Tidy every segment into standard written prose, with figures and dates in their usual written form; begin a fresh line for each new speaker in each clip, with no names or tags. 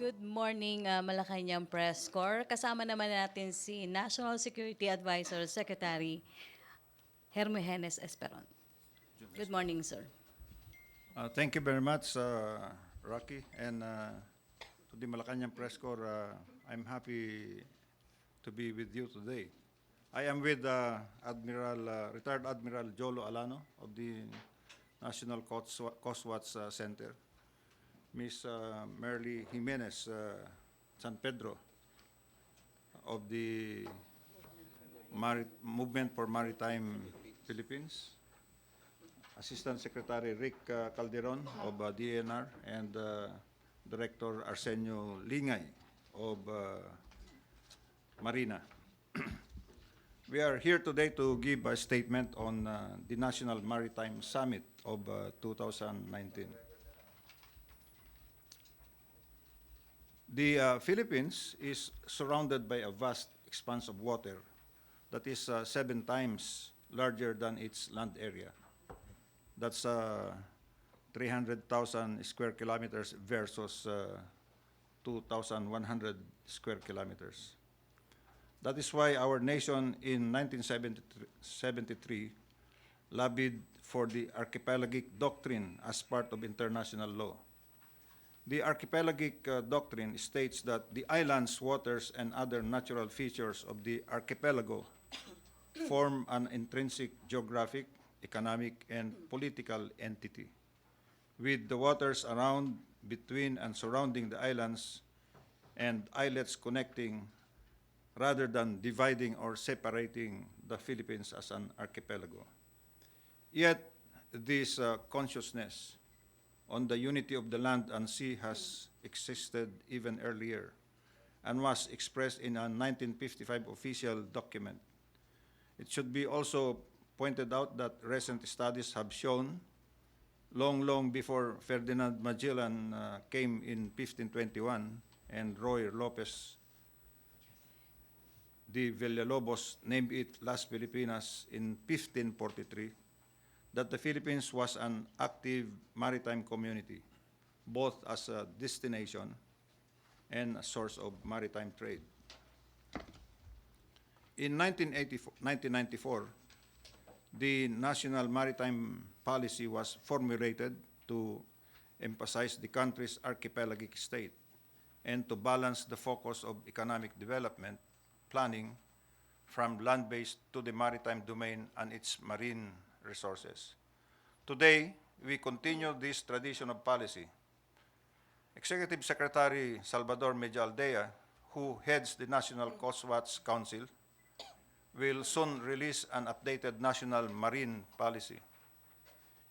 Good morning, Malacañang Press Corps. Kasama naman natin si National Security Advisor Secretary Hermejenes Esperon. Good morning, sir.
Thank you very much, Rocky, and to the Malacañang Press Corps. I'm happy to be with you today. I am with retired Admiral Jolo Alano of the National Coast Watch Center, Ms. Merly Jimenez San Pedro of the Movement for Maritime Philippines, Assistant Secretary Rick Calderon of DNR, and Director Arsenio Lingay of Marina. We are here today to give a statement on the National Maritime Summit of 2019. The Philippines is surrounded by a vast expanse of water that is 7 times larger than its land area. That's 300,000 square kilometers versus 2,100 square kilometers. That is why our nation in 1973 lobbied for the archipelagic doctrine as part of international law. The archipelagic doctrine states that the islands, waters, and other natural features of the archipelago form an intrinsic geographic, economic, and political entity, with the waters around, between, and surrounding the islands and islets connecting rather than dividing or separating the Philippines as an archipelago. Yet, this consciousness on the unity of the land and sea has existed even earlier and was expressed in a 1955 official document. It should be also pointed out that recent studies have shown, long before Ferdinand Magellan came in 1521 and Roy Lopez de Villalobos named it Las Filipinas in 1543, that the Philippines was an active maritime community, both as a destination and a source of maritime trade. In 1994, the National Maritime Policy was formulated to emphasize the country's archipelagic state and to balance the focus of economic development planning from land-based to the maritime domain and its marine resources. Today, we continue this tradition of policy. Executive Secretary Salvador Medialdea, who heads the National Coast Watch Council, will soon release an updated national marine policy.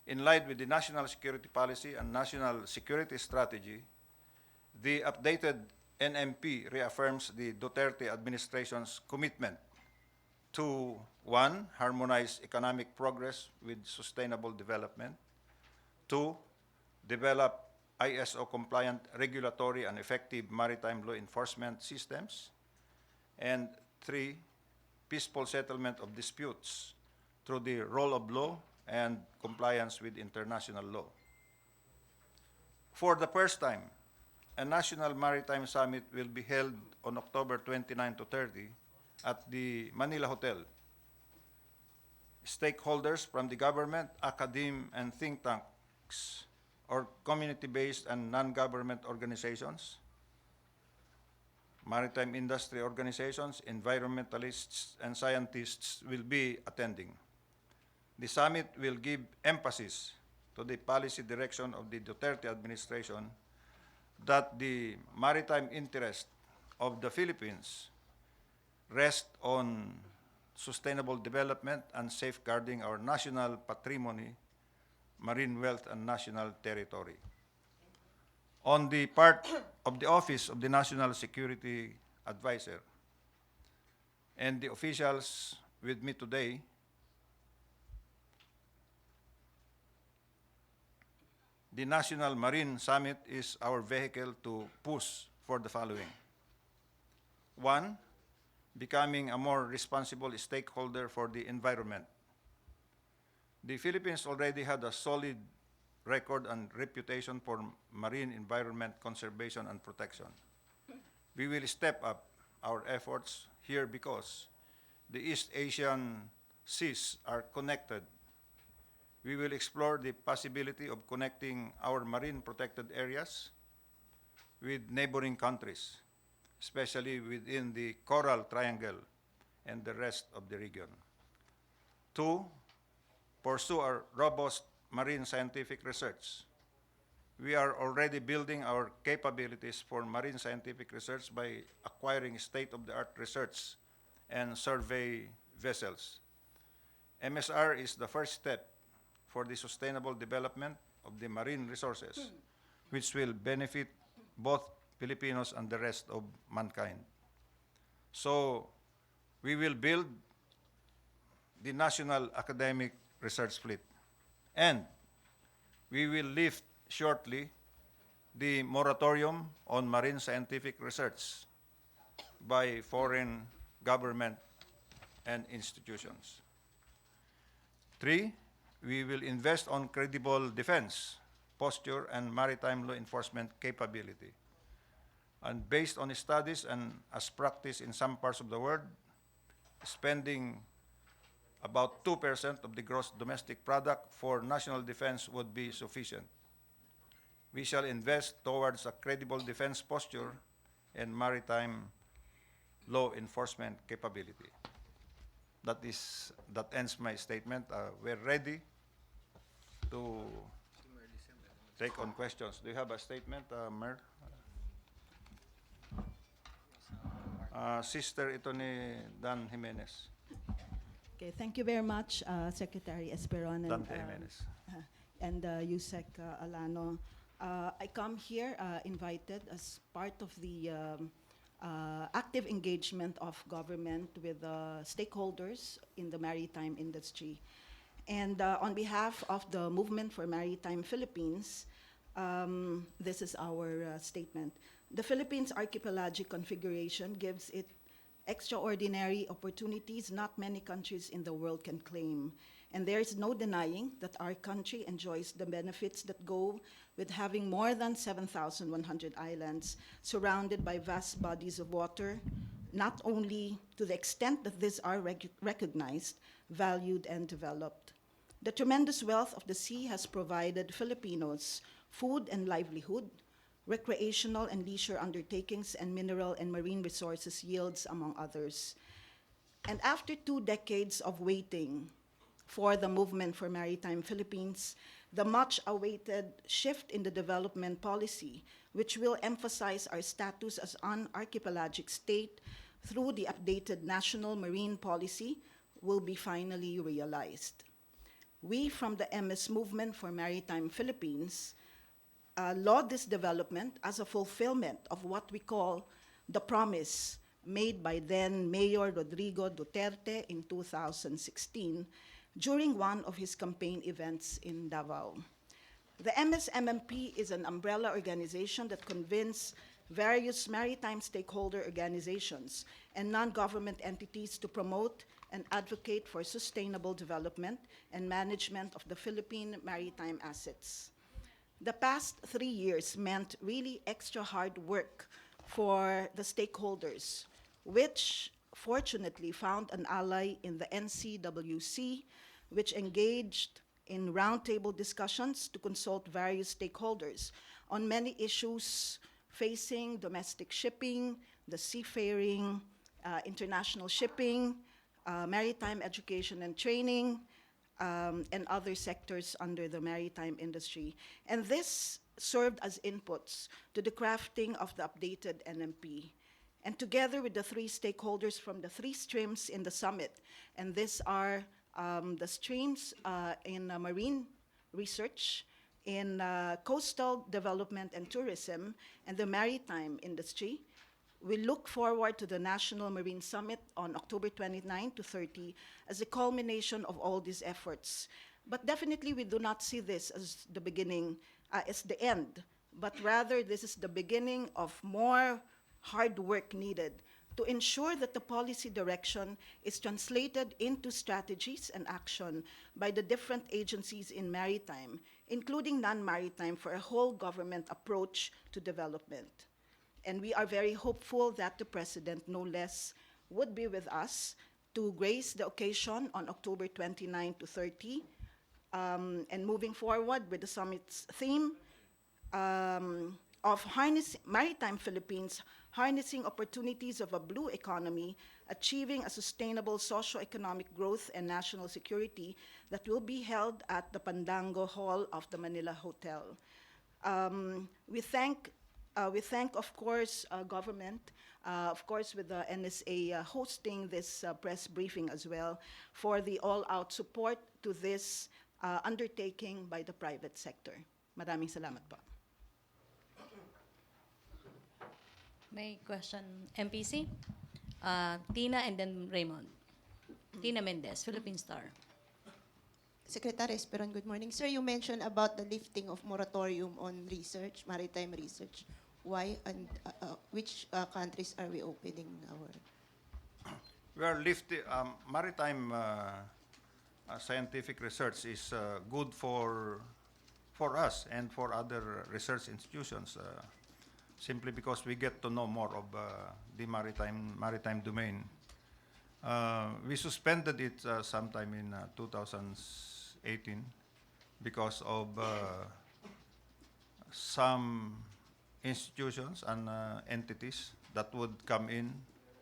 In line with the national security policy and national security strategy, the updated NMP reaffirms the Duterte administration's commitment to, 1, harmonize economic progress with sustainable development, 2, develop ISO-compliant regulatory and effective maritime law enforcement systems, and 3, peaceful settlement of disputes through the rule of law and compliance with international law. For the first time, a National Maritime Summit will be held on October 29 to 30 at the Manila Hotel. Stakeholders from the government, academe, and think tanks, or community-based and non-government organizations, maritime industry organizations, environmentalists, and scientists will be attending. The summit will give emphasis to the policy direction of the Duterte administration that the maritime interest of the Philippines rest on sustainable development and safeguarding our national patrimony, marine wealth, and national territory. On the part of the Office of the National Security Advisor and the officials with me today, the National Marine Summit is our vehicle to push for the following. 1, becoming a more responsible stakeholder for the environment. The Philippines already had a solid record and reputation for marine environment conservation and protection. We will step up our efforts here because the East Asian seas are connected. We will explore the possibility of connecting our marine protected areas with neighboring countries, especially within the Coral Triangle and the rest of the region. Two, pursue our robust marine scientific research. We are already building our capabilities for marine scientific research by acquiring state-of-the-art research and survey vessels. MSR is the first step for the sustainable development of the marine resources, which will benefit both Filipinos and the rest of mankind. So we will build the National Academic Research Fleet, and we will lift shortly the moratorium on marine scientific research by foreign government and institutions. Three, we will invest on credible defense, posture, and maritime law enforcement capability. And based on studies and as practiced in some parts of the world, spending about 2% of the gross domestic product for national defense would be sufficient. We shall invest towards a credible defense posture and maritime law enforcement capability. That ends my statement. We're ready to take on questions. Do you have a statement, Mer? Sister ito ni Dan Jimenez.
Okay, thank you very much, Secretary Esperon
Dan Jimenez.
and Yusek Alano. I come here invited as part of the active engagement of government with stakeholders in the maritime industry. And on behalf of the Movement for Maritime Philippines, this is our statement. The Philippines' archipelagic configuration gives it extraordinary opportunities not many countries in the world can claim. And there is no denying that our country enjoys the benefits that go with having more than 7,100 islands surrounded by vast bodies of water, not only to the extent that these are recognized, valued, and developed. The tremendous wealth of the sea has provided Filipinos food and livelihood, recreational and leisure undertakings, and mineral and marine resources yields, among others. And after 2 decades of waiting for the Movement for Maritime Philippines, the much-awaited shift in the development policy, which will emphasize our status as an archipelagic state through the updated National Marine Policy, will be finally realized. We from the MS Movement for Maritime Philippines laud this development as a fulfillment of what we call the promise made by then Mayor Rodrigo Duterte in 2016 during one of his campaign events in Davao. The MSMMP is an umbrella organization that convenes various maritime stakeholder organizations and non-government entities to promote and advocate for sustainable development and management of the Philippine maritime assets. The past 3 years meant really extra hard work for the stakeholders, which fortunately found an ally in the NCWC, which engaged in roundtable discussions to consult various stakeholders on many issues facing domestic shipping, the seafaring, international shipping, maritime education and training, and other sectors under the maritime industry. And this served as inputs to the crafting of the updated NMP. And together with the 3 stakeholders from the 3 streams in the summit, and these are the streams in marine research, in coastal development and tourism, and the maritime industry, we look forward to the National Marine Summit on October 29 to 30 as a culmination of all these efforts. But definitely we do not see this as the beginning, as the end, but rather this is the beginning of more hard work needed to ensure that the policy direction is translated into strategies and action by the different agencies in maritime, including non-maritime, for a whole government approach to development. And we are very hopeful that the President, no less, would be with us to grace the occasion on October 29 to 30, and moving forward with the summit's theme, of Maritime Philippines, harnessing opportunities of a blue economy, achieving a sustainable socio-economic growth and national security, that will be held at the Pandango Hall of the Manila Hotel. We thank, of course, government, of course, with the NSA hosting this press briefing as well, for the all-out support to this undertaking by the private sector. Maraming salamat po.
May question, MPC? Tina and then Raymond. Tina Mendez, Philippine Star.
Secretary Esperon, good morning. Sir, you mentioned about the lifting of moratorium on research, maritime research. Why and which countries are we opening our?
We are lifting maritime scientific research is good for us and for other research institutions, simply because we get to know more of the maritime domain. We suspended it sometime in 2018 because of some institutions and entities that would come in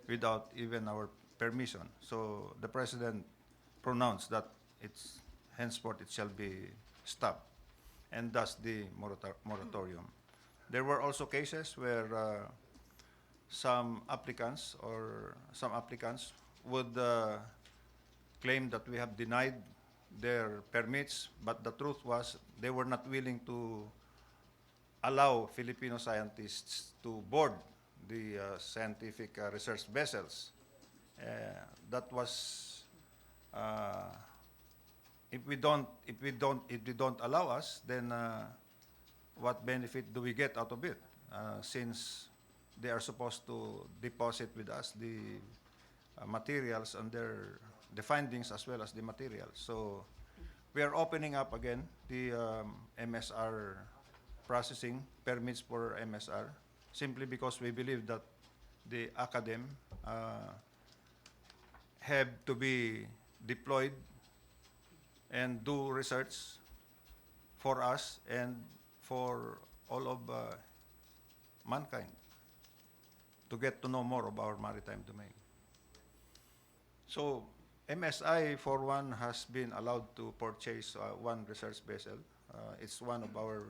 without even our permission. So the President pronounced that it's henceforth it shall be stopped, and thus the moratorium. There were also cases where some applicants would claim that we have denied their permits, but the truth was they were not willing to allow Filipino scientists to board the scientific research vessels. That was if they don't allow us, then what benefit do we get out of it? Since they are supposed to deposit with us the materials and the findings as well as the materials. So we are opening up again the MSR processing permits for MSR, simply because we believe that the academe have to be deployed and do research for us and for all of mankind to get to know more of our maritime domain. So MSI, for one, has been allowed to purchase one research vessel. It's one of our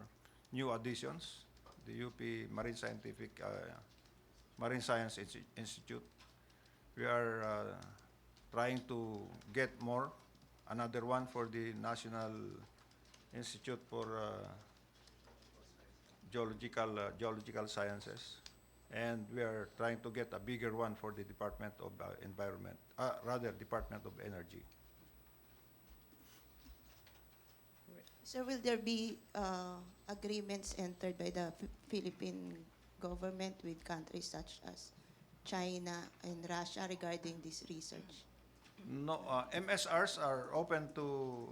new additions, the UP Marine Science Institute. We are trying to get more, another one for the National Institute for Geological Sciences, and we are trying to get a bigger one for the Department of Department of Energy.
Sir, will there be agreements entered by the Philippine government with countries such as China and Russia regarding this research?
No, MSRs are open to,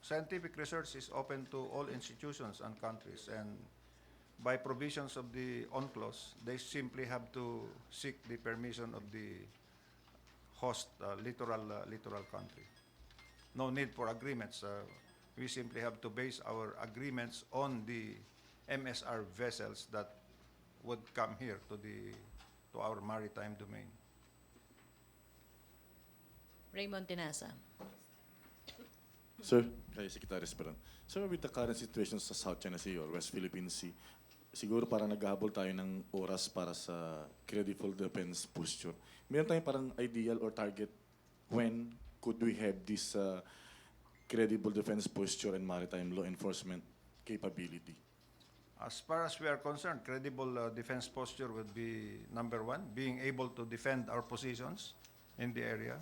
scientific research is open to all institutions and countries, and by provisions of the UNCLOS, they simply have to seek the permission of the host littoral country. No need for agreements. We simply have to base our agreements on the MSR vessels that would come here to our maritime domain.
Raymond Tinasa.
Sir, kay Secretary Esperon. Sir, with the current situation sa South China Sea or West Philippine Sea, siguro parang naghahabol tayo ng oras para sa credible defense posture. Meron tayong parang ideal or target when could we have this credible defense posture and maritime law enforcement capability?
As far as we are concerned, credible defense posture would be number one, being able to defend our positions in the area.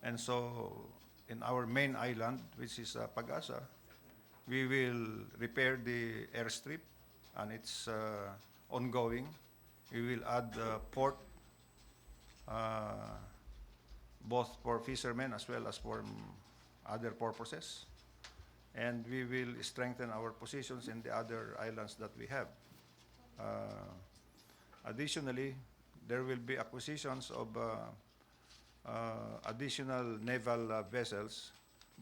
And so in our main island, which is Pag-asa, we will repair the airstrip, and it's ongoing. We will add port uh, both for fishermen as well as for other purposes. And we will strengthen our positions in the other islands that we have. Additionally, there will be acquisitions of additional naval vessels,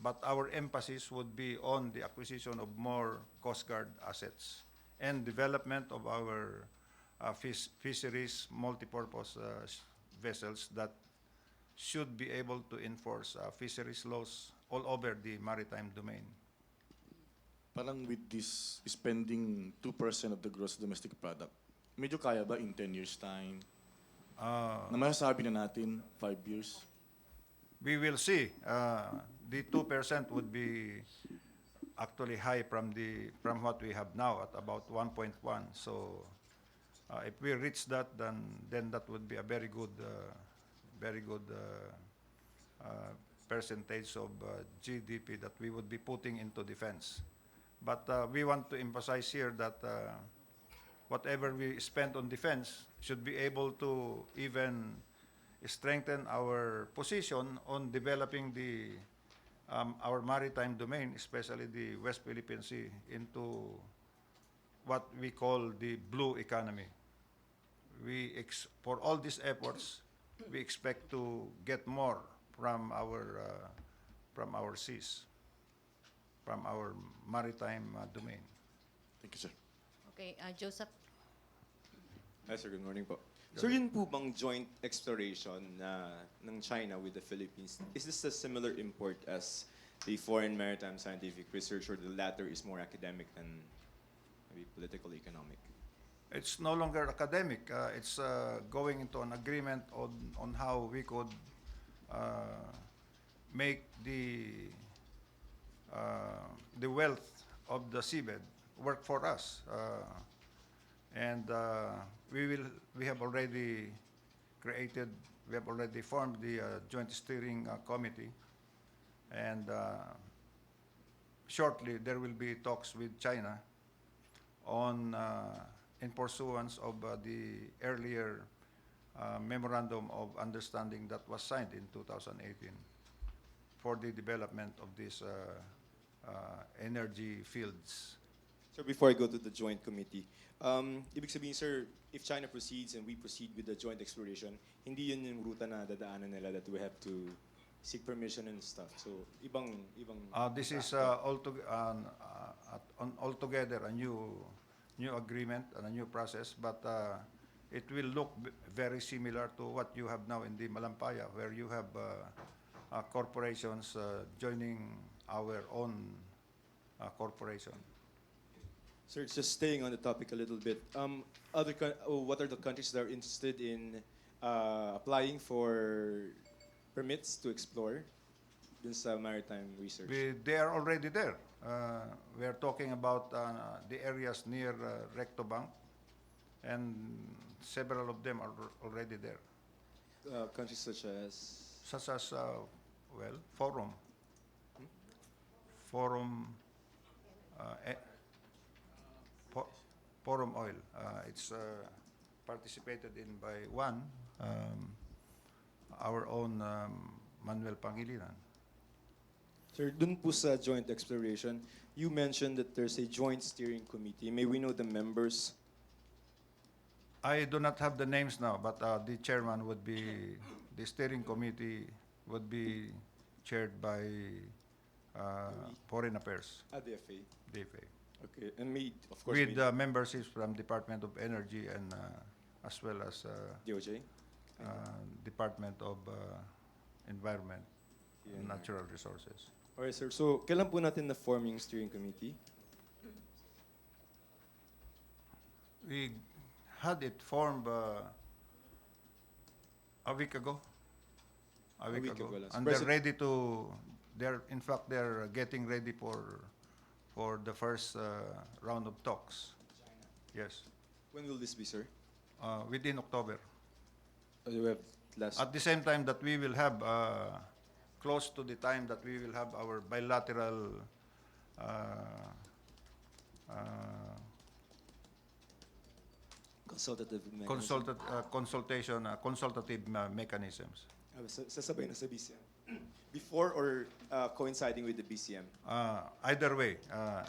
but our emphasis would be on the acquisition of more Coast Guard assets and development of our fisheries multipurpose vessels that should be able to enforce fisheries laws all over the maritime domain.
Parang with this spending 2% of the gross domestic product, medyo kaya ba in 10 years' time? Na masasabi na natin, 5 years?
We will see. The 2% would be actually high from what we have now at about 1.1. So if we reach that, then that would be a very good percentage of GDP that we would be putting into defense. But we want to emphasize here that whatever we spend on defense should be able to even strengthen our position on developing our maritime domain, especially the West Philippine Sea, into what we call the blue economy. For all these efforts, we expect to get more from our seas, from our maritime domain.
Thank you, sir.
Okay, Joseph.
Hi sir, good morning po. Sir, yun po bang joint exploration ng China with the Philippines, is this a similar import as the foreign maritime scientific research, or the latter is more academic than maybe political economic?
It's no longer academic. It's going into an agreement on how we could make the wealth of the seabed work for us. And we have already formed the joint steering committee, and shortly there will be talks with China on in pursuance of the earlier memorandum of understanding that was signed in 2018 for the development of these energy fields.
So before I go to the joint committee, ibig sabihin sir, if China proceeds and we proceed with the joint exploration, hindi yun yung ruta na dadaanan nila that we have to seek permission and stuff. So ibang
This is altogether a new agreement and a new process, but it will look very similar to what you have now in the Malampaya, where you have corporations joining our own corporation.
Sir, just staying on the topic a little bit. What are the countries that are interested in applying for permits to explore dun sa maritime research?
They are already there. We are talking about the areas near Recto Bank, and several of them are already there,
Countries such as
such as Forum, Forum Oil. It's participated in by our own Manuel Pangilinan.
Sir, dun po sa joint exploration, you mentioned that there's a joint steering committee. May we know the members?
I do not have the names now, but the chairman would be, the steering committee would be chaired by Foreign Affairs,
The FA.
DFA,
Okay, and of course,
with memberships from Department of Energy and as well as
DOJ.
Department of Environment and
Yeah.
Natural Resources.
Alright, sir. So, kailan po natin na-form yung steering committee?
We had it formed a week ago. A week ago.
lang. So,
And they're ready to, in fact, they're getting ready for the first round of talks. Yes,
When will this be, sir?
within October.
We have last.
At the same time that we will have, close to the time that we will have our bilateral consultative mechanisms.
Sasabay na sa BCM. Before or coinciding with the BCM?
Either way,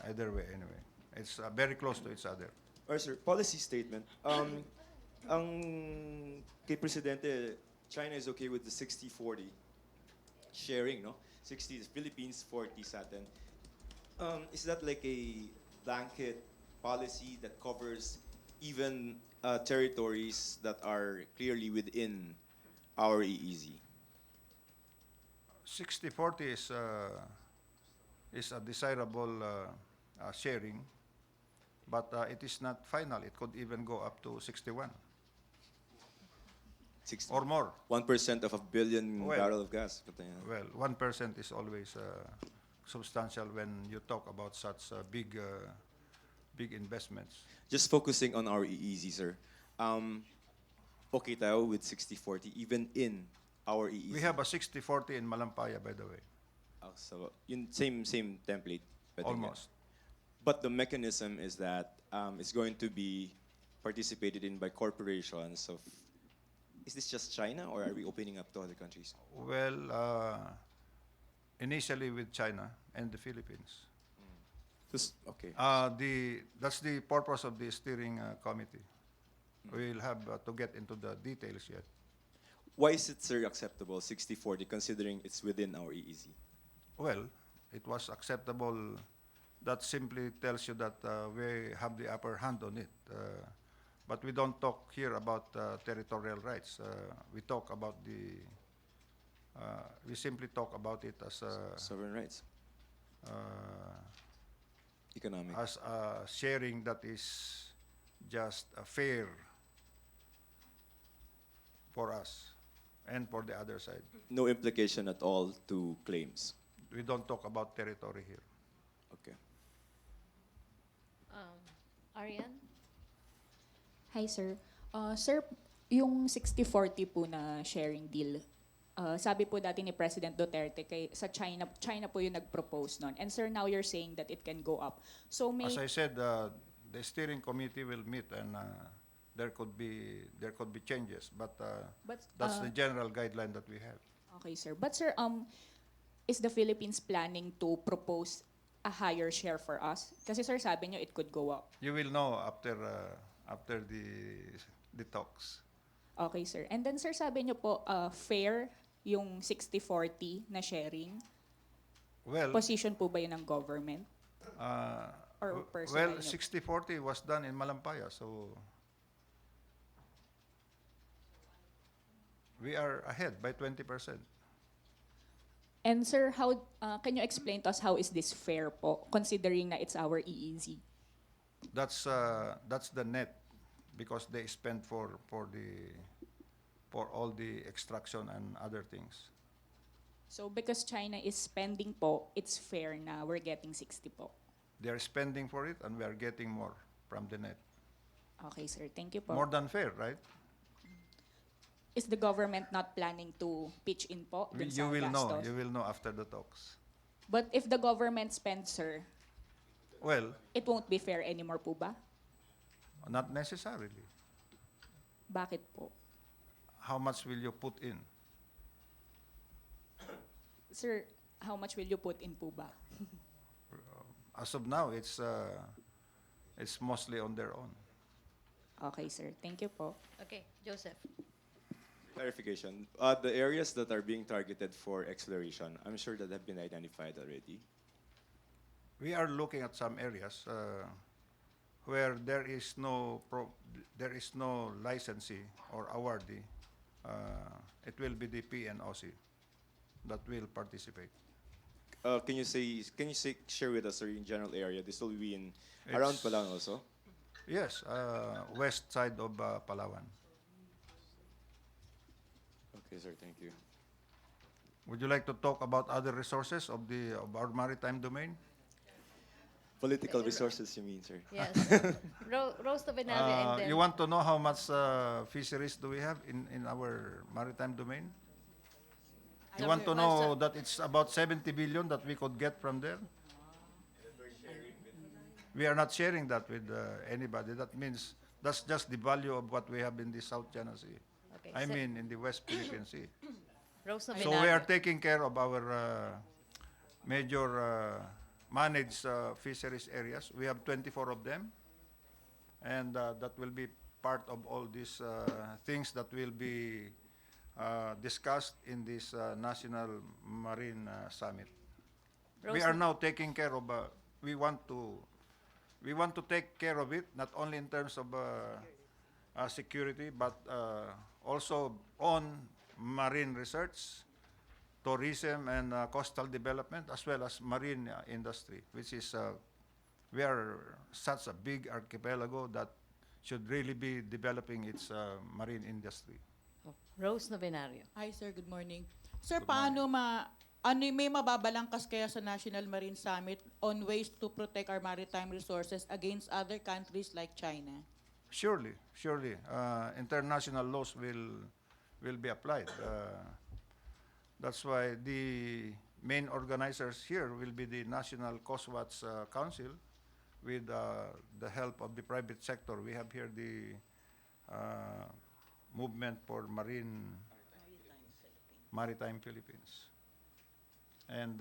anyway. It's very close to each other.
Or sir, policy statement. Ang kay Presidente, China is okay with the 60-40 sharing, no? 60 is Philippines, 40 sa atin. Is that like a blanket policy that covers even territories that are clearly within our EEZ?
60-40 is a desirable sharing, but it is not final. It could even go up to 61 or more.
1% of a billion
Well,
barrel of gas.
Well, 1% is always substantial when you talk about such big investments.
Just focusing on our EEZ, sir. Okay tayo with 60-40 even in our EEZ.
We have a 60-40 in Malampaya, by the way,
So yun same template. pwede
almost.
But the mechanism is that it's going to be participated in by corporations of. Is this just China or are we opening up to other countries?
Well, initially with China and the Philippines.
Okay.
That's the purpose of the steering committee. We'll have to get into the details yet.
Why is it, sir, acceptable 60-40 considering it's within our EEZ?
Well, it was acceptable. That simply tells you that we have the upper hand on it. But we don't talk here about territorial rights. We talk about we simply talk about it as
Sovereign rights, economic.
as a sharing that is just fair for us and for the other side.
No implication at all to claims.
We don't talk about territory here.
Okay.
Arian?
Hi, sir. Sir, yung 60-40 po na sharing deal, sabi po dati ni President Duterte sa China po yung nag-propose nun. And sir, now you're saying that it can go up. So may
As I said, the steering committee will meet and there could be changes, but that's the general guideline that we have.
Okay, sir. But sir, is the Philippines planning to propose a higher share for us? Kasi sir, sabi nyo it could go up.
You will know after the talks.
Okay, sir. And then sir, sabi nyo po fair yung 60-40 na sharing.
Well,
Position po ba yun ng government? Or personal
well,
nyo?
60-40 was done in Malampaya, so we are ahead by 20%.
And sir, how can you explain to us how is this fair po, considering na it's our EEZ?
That's the net, because they spend for all the extraction and other things.
So because China is spending po, it's fair na we're getting 60 po.
They are spending for it, and we are getting more from the net.
Okay, sir. Thank you po.
More than fair, right?
Is the government not planning to pitch in po dun sa
You will know.
gastos?
You will know after the talks.
But if the government spends, sir,
Well,
it won't be fair anymore po ba?
not necessarily.
Bakit po?
How much will you put in?
Sir, how much will you put in po ba?
As of now, it's mostly on their own.
Okay, sir. Thank you po.
Okay, Joseph.
Clarification. The areas that are being targeted for exploration, I'm sure that have been identified already.
We are looking at some areas where there is no licensee or awardee. It will be the PNOC that will participate.
Can you share with us, sir, in general area? This will be in around
It's-
Palawan also.
Yes, west side of Palawan.
Okay, sir. Thank you.
Would you like to talk about other resources of our maritime domain?
Political resources, you mean, sir?
Yes. Rose to Benaria and then...
You want to know how much fisheries do we have in our maritime domain? You want to know that it's about 70 billion that we could get from there? We are not sharing that with anybody. That means That's just the value of what we have in the South China Sea.
Okay.
I mean, in the West Philippine Sea.
Rose
So we are
Novenario.
taking care of our major managed fisheries areas. We have 24 of them, and that will be part of all these things that will be discussed in this National Marine Summit. We
Rose
are
No-
now taking care of. We want to take care of it not only in terms of security, but also on marine research, tourism, and coastal development, as well as marine industry, which is we are such a big archipelago that should really be developing its marine industry.
Rose Novenario.
Hi, sir. Good morning. Sir,
Good morning.
may mababalangkas kaya sa National Marine Summit on ways to protect our maritime resources against other countries like China?
Surely, surely, international laws will be applied. That's why the main organizers here will be the National Coast Watch Council, with the help of the private sector. We have here the Movement for Maritime Philippines. And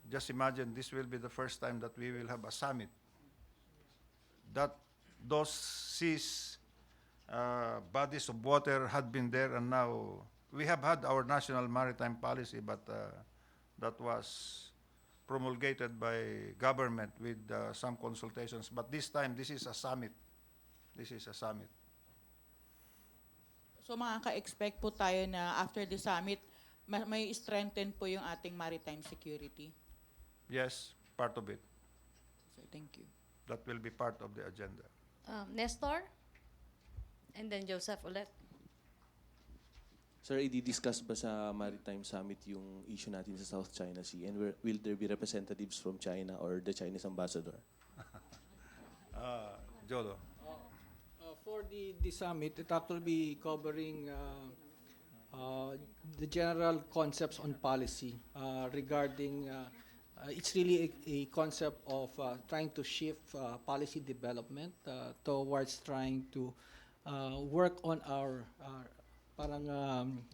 just imagine, this will be the first time that we will have a summit. That those seas, bodies of water had been there, and now we have had our national maritime policy, but that was promulgated by government with some consultations. But this time, this is a summit. This is a summit.
So makaka-expect po tayo na after the summit, may strengthen po yung ating maritime security.
Yes, part of it.
Sir, thank you.
That will be part of the agenda.
Nestor? And then Joseph ulit.
Sir, i-discuss ba sa Maritime Summit yung issue natin sa South China Sea? And will there be representatives from China or the Chinese ambassador?
Jolo.
For the summit, it actually be covering the general concepts on policy regarding, it's really a concept of trying to shift policy development towards trying to work on our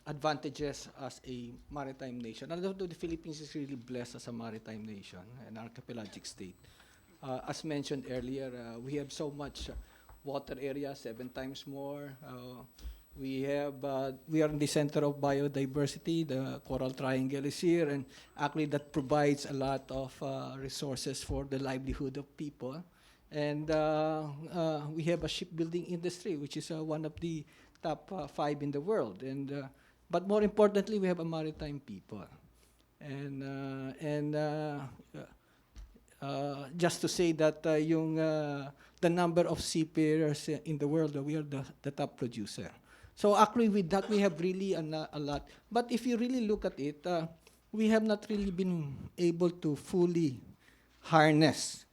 advantages as a maritime nation. And although the Philippines is really blessed as a maritime nation, an archipelagic state, as mentioned earlier, we have so much water area, 7 times more. We are in the center of biodiversity. The Coral Triangle is here, and actually that provides a lot of resources for the livelihood of people. And we have a shipbuilding industry, which is one of the top 5 in the world. And but more importantly, we have a maritime people. And just to say that the number of seafarers in the world, we are the top producer. So actually with that, we have really a lot. But if you really look at it, we have not really been able to fully harness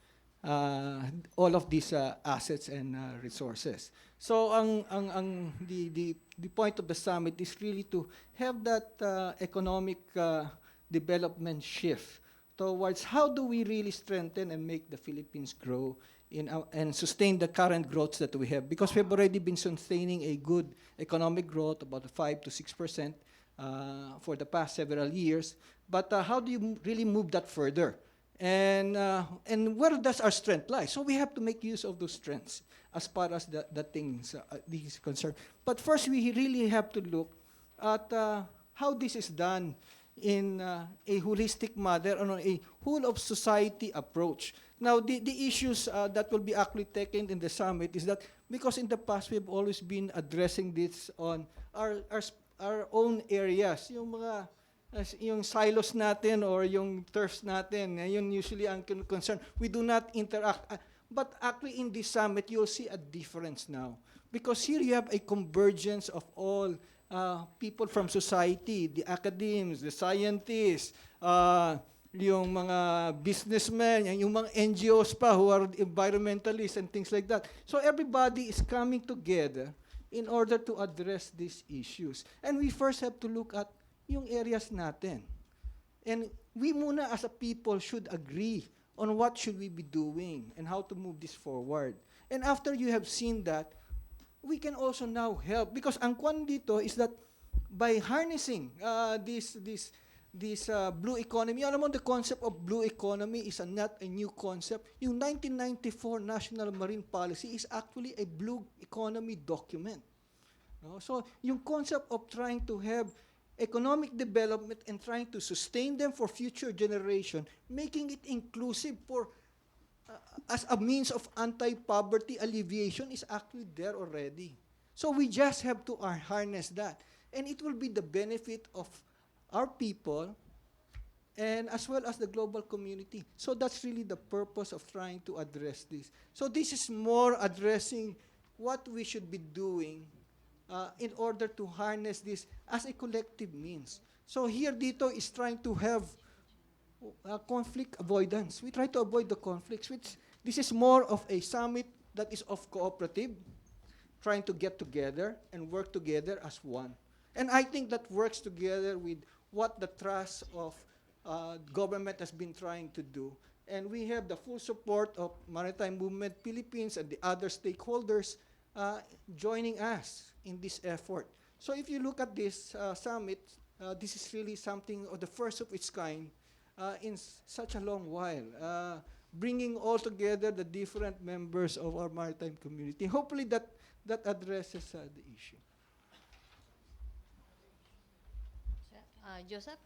all of these assets and resources. So the point of the summit is really to have that economic development shift towards how do we really strengthen and make the Philippines grow and sustain the current growth that we have, because we've already been sustaining a good economic growth, about 5 to 6% for the past several years. But how do you really move that further? And where does our strength lie? So we have to make use of those strengths as far as the things these concerned. But first, we really have to look at how this is done in a holistic manner, on a whole of society approach. Now, the issues that will be actually taken in the summit is that because in the past we've always been addressing this on our own areas, yung silos natin or yung turfs natin, yun usually ang concern. We do not interact. But actually in this summit, you'll see a difference now. Because here you have a convergence of all people from society, the academics, the scientists, yung mga businessmen, yung mga NGOs pa who are environmentalists and things like that. So everybody is coming together in order to address these issues. And we first have to look at yung areas natin. And we muna as a people should agree on what should we be doing and how to move this forward. And after you have seen that, we can also now help, because ang kwan dito is that by harnessing this blue economy, alam mo, the concept of blue economy is not a new concept. Yung 1994 National Marine Policy is actually a blue economy document. No? So yung concept of trying to have economic development and trying to sustain them for future generation, making it inclusive for as a means of anti-poverty alleviation is actually there already. So we just have to harness that. And it will be the benefit of our people and as well as the global community. So that's really the purpose of trying to address this. So this is more addressing what we should be doing in order to harness this as a collective means. So here dito is trying to have conflict avoidance. We try to avoid the conflicts, which this is more of a summit that is of cooperative, trying to get together and work together as one. And I think that works together with what the trust of government has been trying to do. And we have the full support of Maritime Movement Philippines and the other stakeholders joining us in this effort. So if you look at this summit, this is really something of the first of its kind in such a long while, bringing all together the different members of our maritime community. Hopefully that addresses the issue.
Joseph?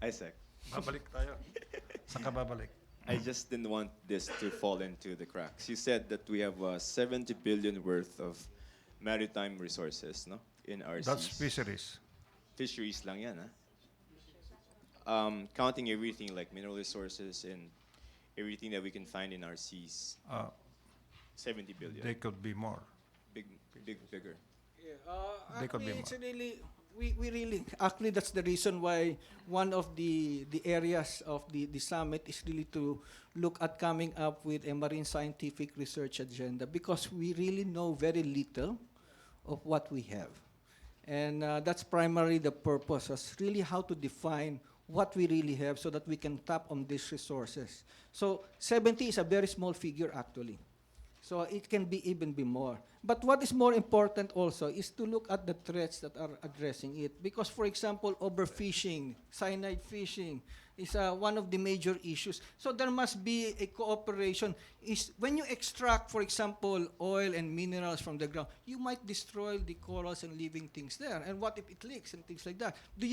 Isaac,
Babalik tayo. Saan ka babalik?
I just didn't want this to fall into the cracks. You said that we have 70 billion worth of maritime resources, no, in our
That's
seas.
fisheries.
Fisheries lang yan, ha? Counting everything like mineral resources and everything that we can find in our seas. 70 billion.
They could be more.
Bigger.
They could be
Actually, it's
more.
really, we really, actually that's the reason why one of the areas of the summit is really to look at coming up with a marine scientific research agenda, because we really know very little of what we have. And that's primarily the purpose, is really how to define what we really have so that we can tap on these resources. So 70 is a very small figure actually. So it can be even be more. But what is more important also is to look at the threats that are addressing it. Because, for example, overfishing, cyanide fishing is one of the major issues. So there must be a cooperation. When you extract, for example, oil and minerals from the ground, you might destroy the corals and living things there. And what if it leaks and things like that? Do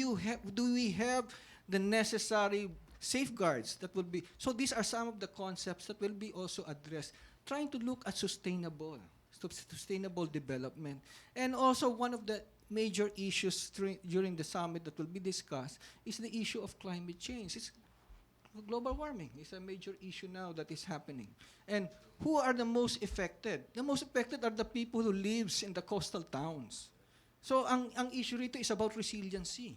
we have the necessary safeguards that will be? So these are some of the concepts that will be also addressed, trying to look at sustainable development. And also one of the major issues during the summit that will be discussed is the issue of climate change. Global warming is a major issue now that is happening. And who are the most affected? The most affected are the people who lives in the coastal towns. So ang issue rito is about resiliency.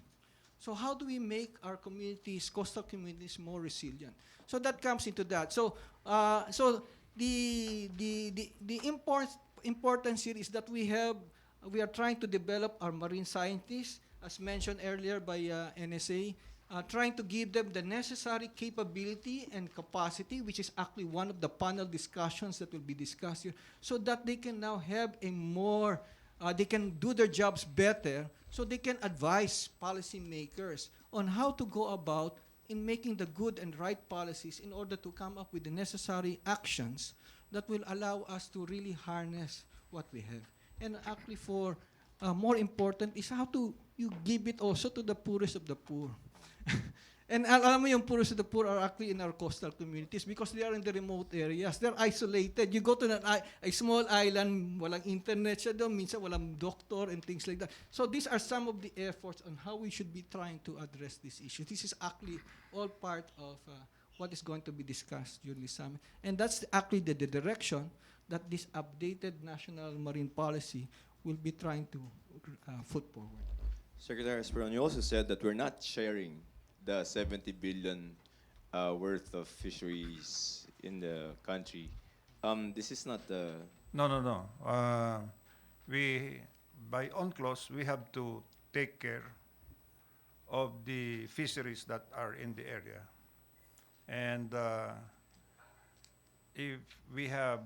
So how do we make our communities, coastal communities, more resilient? So that comes into that. So the importance here is that we are trying to develop our marine scientists, as mentioned earlier by NSA, trying to give them the necessary capability and capacity, which is actually one of the panel discussions that will be discussed here, so that they can now have a more, they can do their jobs better, so they can advise policymakers on how to go about in making the good and right policies in order to come up with the necessary actions that will allow us to really harness what we have. And actually for more important is how to you give it also to the poorest of the poor. And alam mo, yung poorest of the poor are actually in our coastal communities because they are in the remote areas. They're isolated. You go to a small island, walang internet siya doon, minsan walang doctor and things like that. So these are some of the efforts on how we should be trying to address this issue. This is actually all part of what is going to be discussed during this summit. And that's actually the direction that this updated national marine policy will be trying to put forward.
Secretary Esperon, you also said that we're not sharing the 70 billion worth of fisheries in the country. This is not the...
No. By UNCLOS, we have to take care of the fisheries that are in the area. And if we have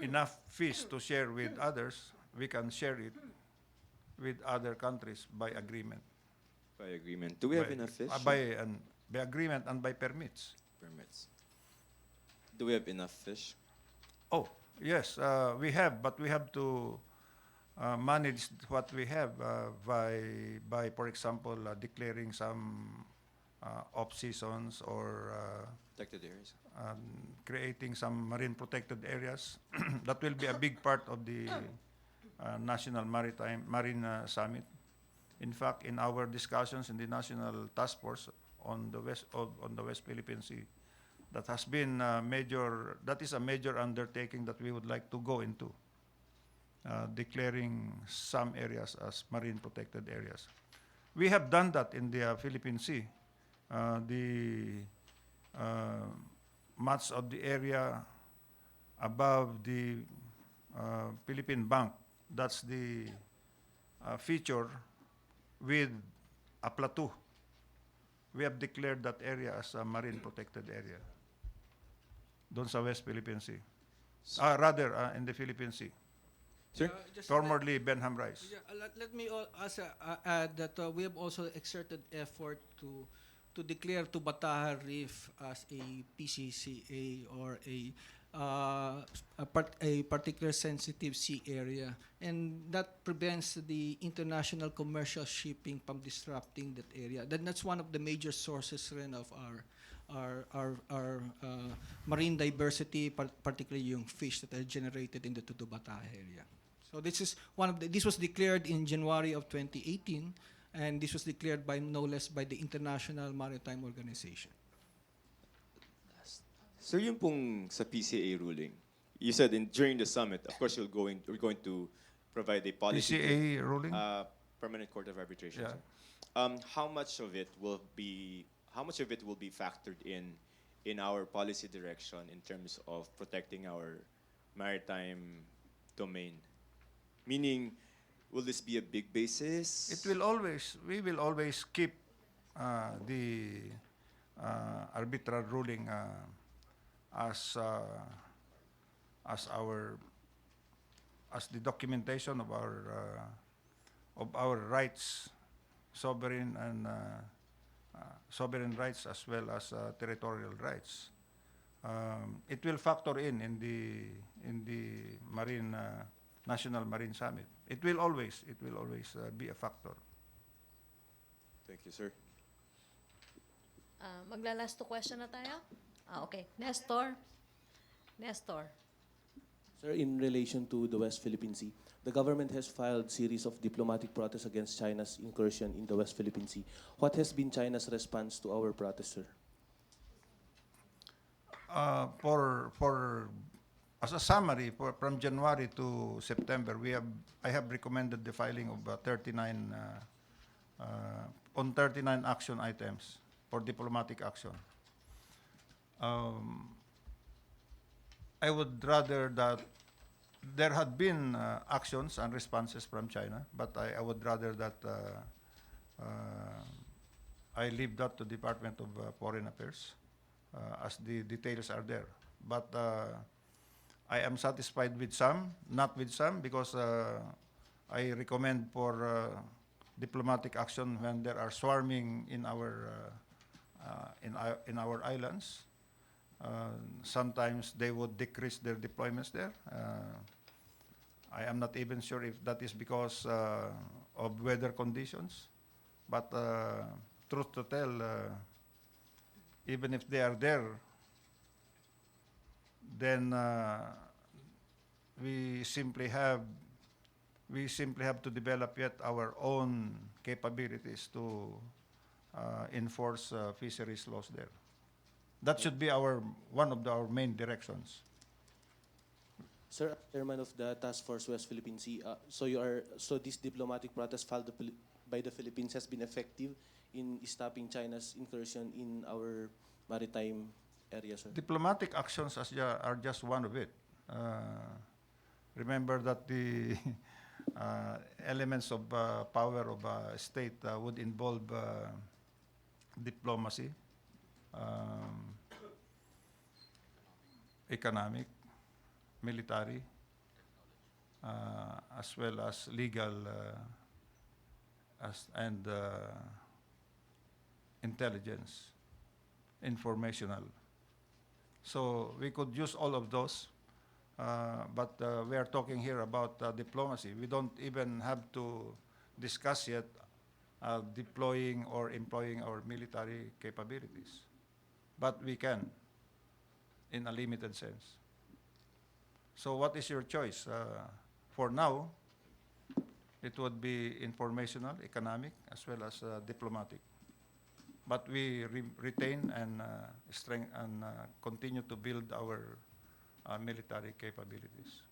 enough fish to share with others, we can share it with other countries by agreement.
By agreement. Do we have enough fish?
By agreement and by permits.
Permits. Do we have enough fish?
Oh, yes, we have, but we have to manage what we have by for example, declaring some off seasons or
Protected areas.
creating some marine protected areas. That will be a big part of the National Marine Summit. In fact, in our discussions in the National Task Force on the West Philippine Sea, that is a major undertaking that we would like to go into, declaring some areas as marine protected areas. We have done that in the Philippine Sea. Much of the area above the Philippine Bank, that's the feature with a plateau. We have declared that area as a marine protected area. Doon sa West Philippine Sea. In the Philippine Sea.
Sir?
Formerly Benham Rice.
Yeah, let me also add that we have also exerted effort to declare Tubataha Reef as a PCCA or a particular sensitive sea area, and that prevents the international commercial shipping from disrupting that area. That's one of the major sources rin of our marine diversity, particularly yung fish that are generated in the Tubataha area. So this was declared in January of 2018, and this was declared by no less by the International Maritime Organization.
So yung pong sa PCA ruling, you said during the summit, of course we're going to provide a policy.
PCA ruling?
Permanent Court of Arbitration.
Yeah.
Sir. How much of it will be factored in our policy direction in terms of protecting our maritime domain? Meaning, will this be a big basis?
We will always keep the arbitral ruling as the documentation of our rights, sovereign rights as well as territorial rights. It will factor in the National Marine Summit. It will always be a factor.
Thank you, sir.
Magla-last to question na tayo? Okay. Nestor.
Sir, in relation to the West Philippine Sea, the government has filed series of diplomatic protests against China's incursion in the West Philippine Sea. What has been China's response to our protest, sir?
As a summary, from January to September, I have recommended the filing of 39 action items for diplomatic action. I would rather that there had been actions and responses from China, but I would rather that I leave that to Department of Foreign Affairs as the details are there. But I am satisfied with some, not with some, because I recommend for diplomatic action when there are swarming in our islands. Sometimes they would decrease their deployments there. I am not even sure if that is because of weather conditions. But truth to tell, even if they are there, then we simply have to develop yet our own capabilities to enforce fisheries laws there. That should be one of our main directions.
Sir, Chairman of the Task Force West Philippine Sea, so this diplomatic protest filed by the Philippines has been effective in stopping China's incursion in our maritime area, sir?
Diplomatic actions are just one of it. Remember that elements of power of a state would involve diplomacy, um, economic, military, as well as legal and intelligence, informational. So we could use all of those, but we are talking here about diplomacy. We don't even have to discuss yet deploying or employing our military capabilities. But we can, in a limited sense. So what is your choice? For now, it would be informational, economic, as well as diplomatic. But we retain and continue to build our military capabilities.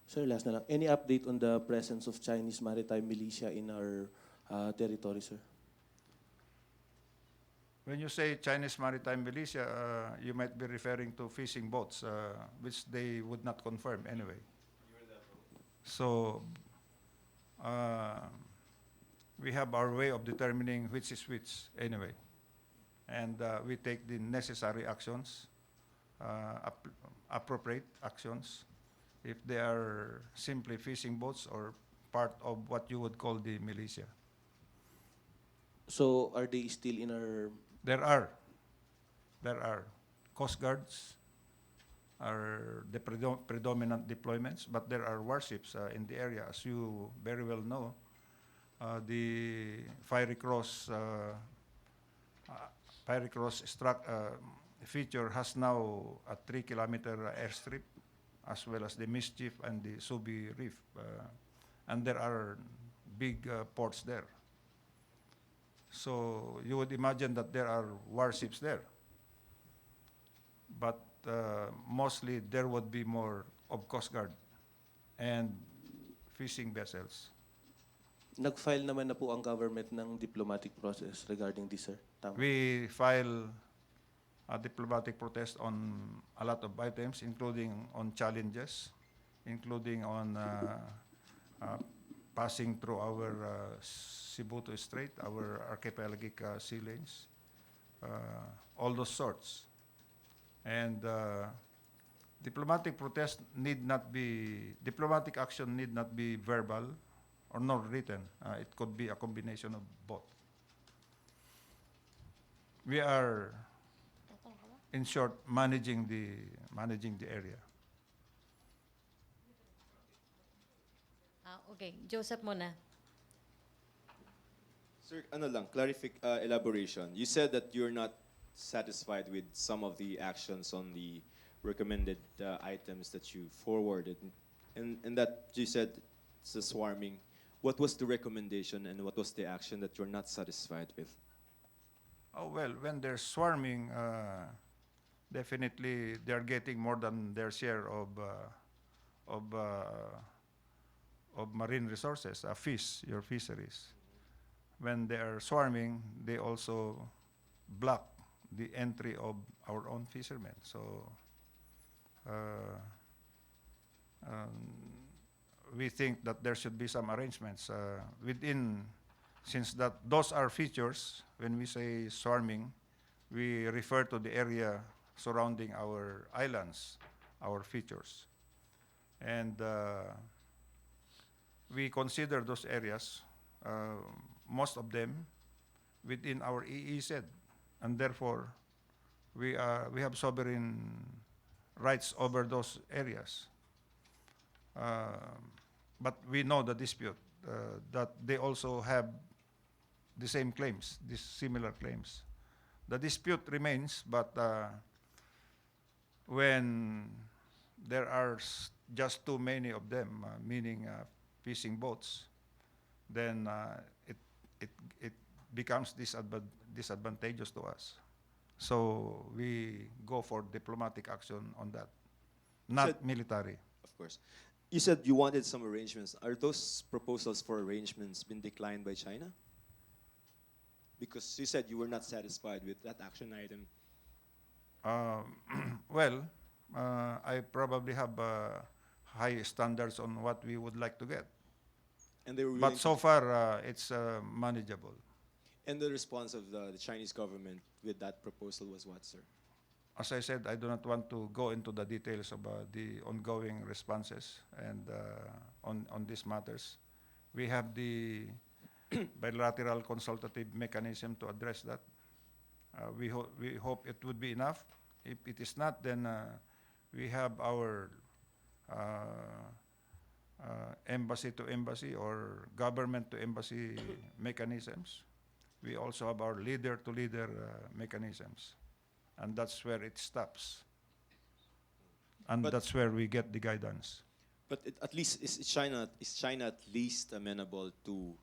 Sir, last na lang. Any update on the presence of Chinese maritime militia in our territory, sir?
When you say Chinese maritime militia, you might be referring to fishing boats, which they would not confirm anyway. So we have our way of determining which is which anyway. And we take the necessary actions, appropriate actions, if they are simply fishing boats or part of what you would call the militia.
So are they still in our...
There are. Coast Guards are the predominant deployments, but there are warships in the area. As you very well know, the Fiery Cross feature has now a 3-kilometer airstrip, as well as the Mischief and the Subi Reef. And there are big ports there. So you would imagine that there are warships there. But mostly there would be more of Coast Guard and fishing vessels.
Nag-file naman na po ang government ng diplomatic process regarding this, sir? Tama.
We file a diplomatic protest on a lot of items, including on challenges, including on passing through our Cebu Strait, our archipelagic sea lanes, all those sorts. And diplomatic action need not be verbal or nor written. It could be a combination of both. We are, in short, managing the area.
Okay, Joseph muna.
Sir, ano lang, elaboration. You said that you're not satisfied with some of the actions on the recommended items that you forwarded. And that you said it's the swarming. What was the recommendation and what was the action that you're not satisfied with?
Oh, well, when they're swarming, definitely they're getting more than their share of marine resources, your fisheries. When they are swarming, they also block the entry of our own fishermen. So we think that there should be some arrangements since that those are features. When we say swarming, we refer to the area surrounding our islands, our features. And we consider those areas, most of them, within our EEZ, and therefore we have sovereign rights over those areas. But we know the dispute, that they also have the same claims, these similar claims. The dispute remains, but when there are just too many of them, meaning fishing boats, then it becomes disadvantageous to us. So we go for diplomatic action on that, not military.
Of course. You said you wanted some arrangements. Are those proposals for arrangements been declined by China? Because you said you were not satisfied with that action item.
Well, I probably have high standards on what we would like to get.
And they were willing
But
to
so far, it's manageable.
and the response of the Chinese government with that proposal was what, sir?
As I said, I do not want to go into the details of the ongoing responses and on these matters. We have the bilateral consultative mechanism to address that. We hope it would be enough. If it is not, then we have our embassy to embassy or government to embassy mechanisms. We also have our leader to leader mechanisms. And that's where it stops. And
But-
that's where we get the guidance.
But at least is China at least amenable to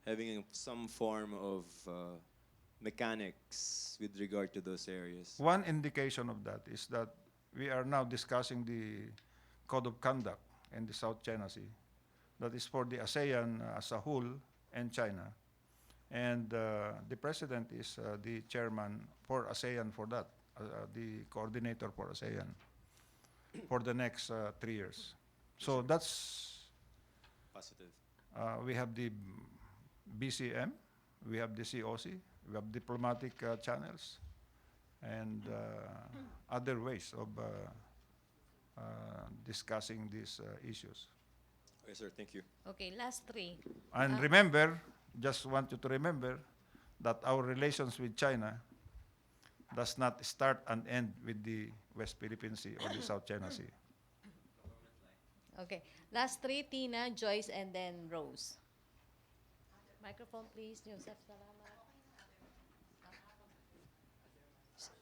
having some form of mechanics with regard to those areas?
One indication of that is that we are now discussing the code of conduct in the South China Sea. That is for the ASEAN as a whole and China. And the president is the chairman for ASEAN for that, the coordinator for ASEAN for the next 3 years. So that's,
Positive.
we have the BCM, we have the COC, we have diplomatic channels, and other ways of discussing these issues.
Okay, sir, thank you.
Okay, last three.
And remember, just want you to remember that our relations with China does not start and end with the West Philippine Sea or the South China Sea.
Okay, last three, Tina, Joyce, and then Rose. Microphone, please, Joseph. Salamat.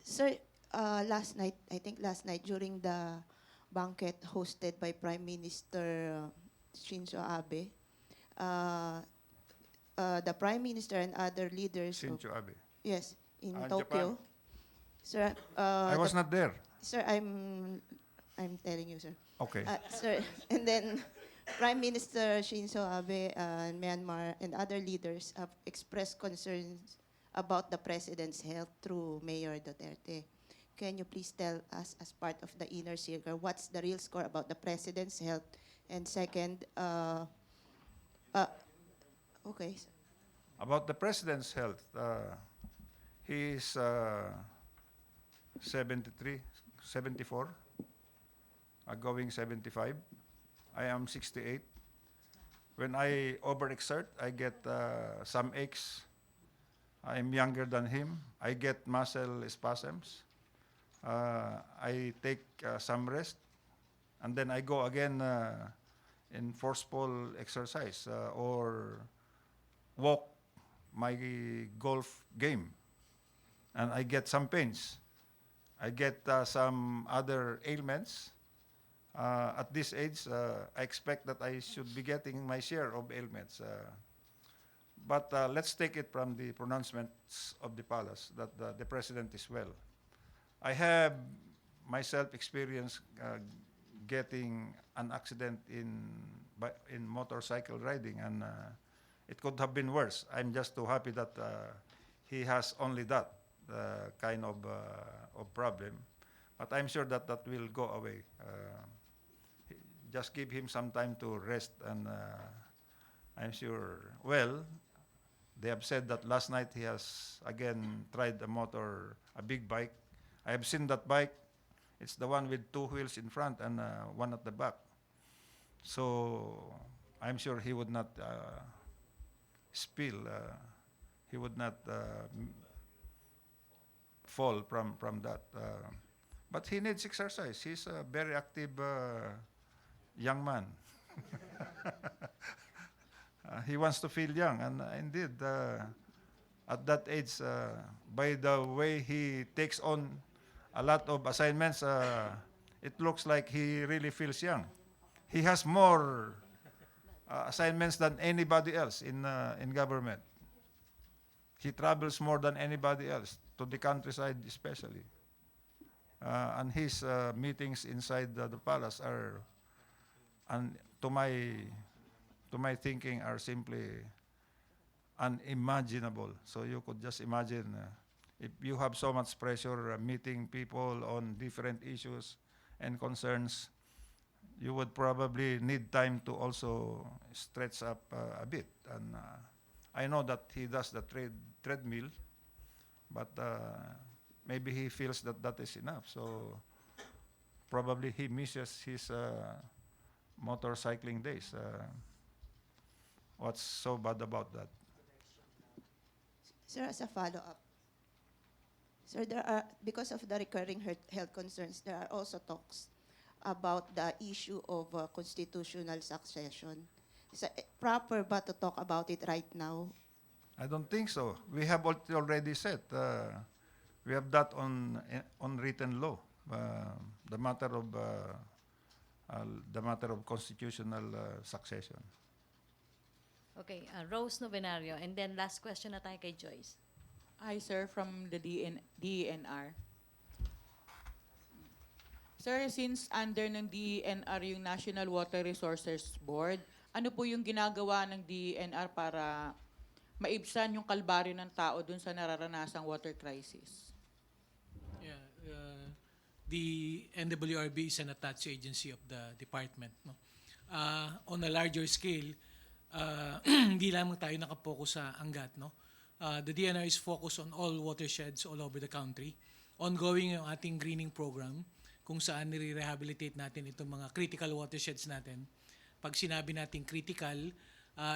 Sir, last night, I think last night during the banquet hosted by Prime Minister Shinzo Abe, the Prime Minister and other leaders of,
Shinzo Abe.
yes, in
Japan.
Tokyo. Sir,
I was not there.
sir, I'm telling you, sir.
Okay.
Sir, and then Prime Minister Shinzo Abe and Myanmar and other leaders have expressed concerns about the president's health through Mayor Duterte. Can you please tell us, as part of the inner circle, what's the real score about the president's health? And second, okay, sir.
About the president's health, he is 73, 74, going 75. I am 68. When I overexert, I get some aches. I am younger than him. I get muscle spasms. I take some rest, and then I go again in forceful exercise or walk my golf game, and I get some pains. I get some other ailments. At this age, I expect that I should be getting my share of ailments. But let's take it from the pronouncements of the palace that the president is well. I have myself experienced getting an accident in motorcycle riding, and it could have been worse. I'm just too happy that he has only that kind of problem. But I'm sure that that will go away. Just give him some time to rest, and I'm sure, well, they have said that last night he has again tried a big bike. I have seen that bike. It's the one with two wheels in front and one at the back. So I'm sure he would not spill. He would not fall from that. But he needs exercise. He's a very active young man. He wants to feel young, and indeed, at that age, by the way he takes on a lot of assignments, it looks like he really feels young. He has more assignments than anybody else in government. He travels more than anybody else, to the countryside especially. And his meetings inside the palace are, and to my thinking, are simply unimaginable. So you could just imagine if you have so much pressure meeting people on different issues and concerns, you would probably need time to also stretch up a bit. And I know that he does the treadmill, but maybe he feels that that is enough. So probably he misses his motorcycling days. What's so bad about that?
Sir, as a follow-up, sir, there are, because of the recurring health concerns, there are also talks about the issue of constitutional succession. Is it proper ba to talk about it right now?
I don't think so. We have already said we have that on written law. The matter of constitutional succession.
Okay, Rose Novenario. And then last question na tayo kay Joyce.
Hi, sir, from the DENR. Sir, since under ng DENR yung National Water Resources Board, ano po yung ginagawa ng DENR para maibsan yung kalbaryo ng tao dun sa nararanasang water crisis?
Yeah, the NWRB is an attached agency of the department. No? On a larger scale, hindi lamang tayo nakapokus sa Angat. No? The DNR is focused on all watersheds all over the country. Ongoing yung ating greening program kung saan nire-rehabilitate natin itong mga critical watersheds natin. Pag sinabi natin critical,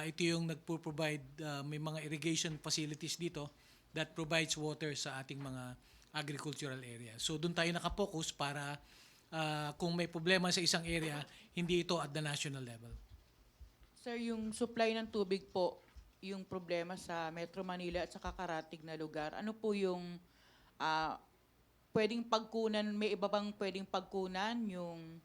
ito yung nagpo-provide, may mga irrigation facilities dito that provides water sa ating mga agricultural area. So doon tayo nakapokus para kung may problema sa isang area, hindi ito at the national level.
Sir, yung supply ng tubig po, yung problema sa Metro Manila at sa kakaratig na lugar, ano po yung pwedeng pagkunan, may iba bang pwedeng pagkunan yung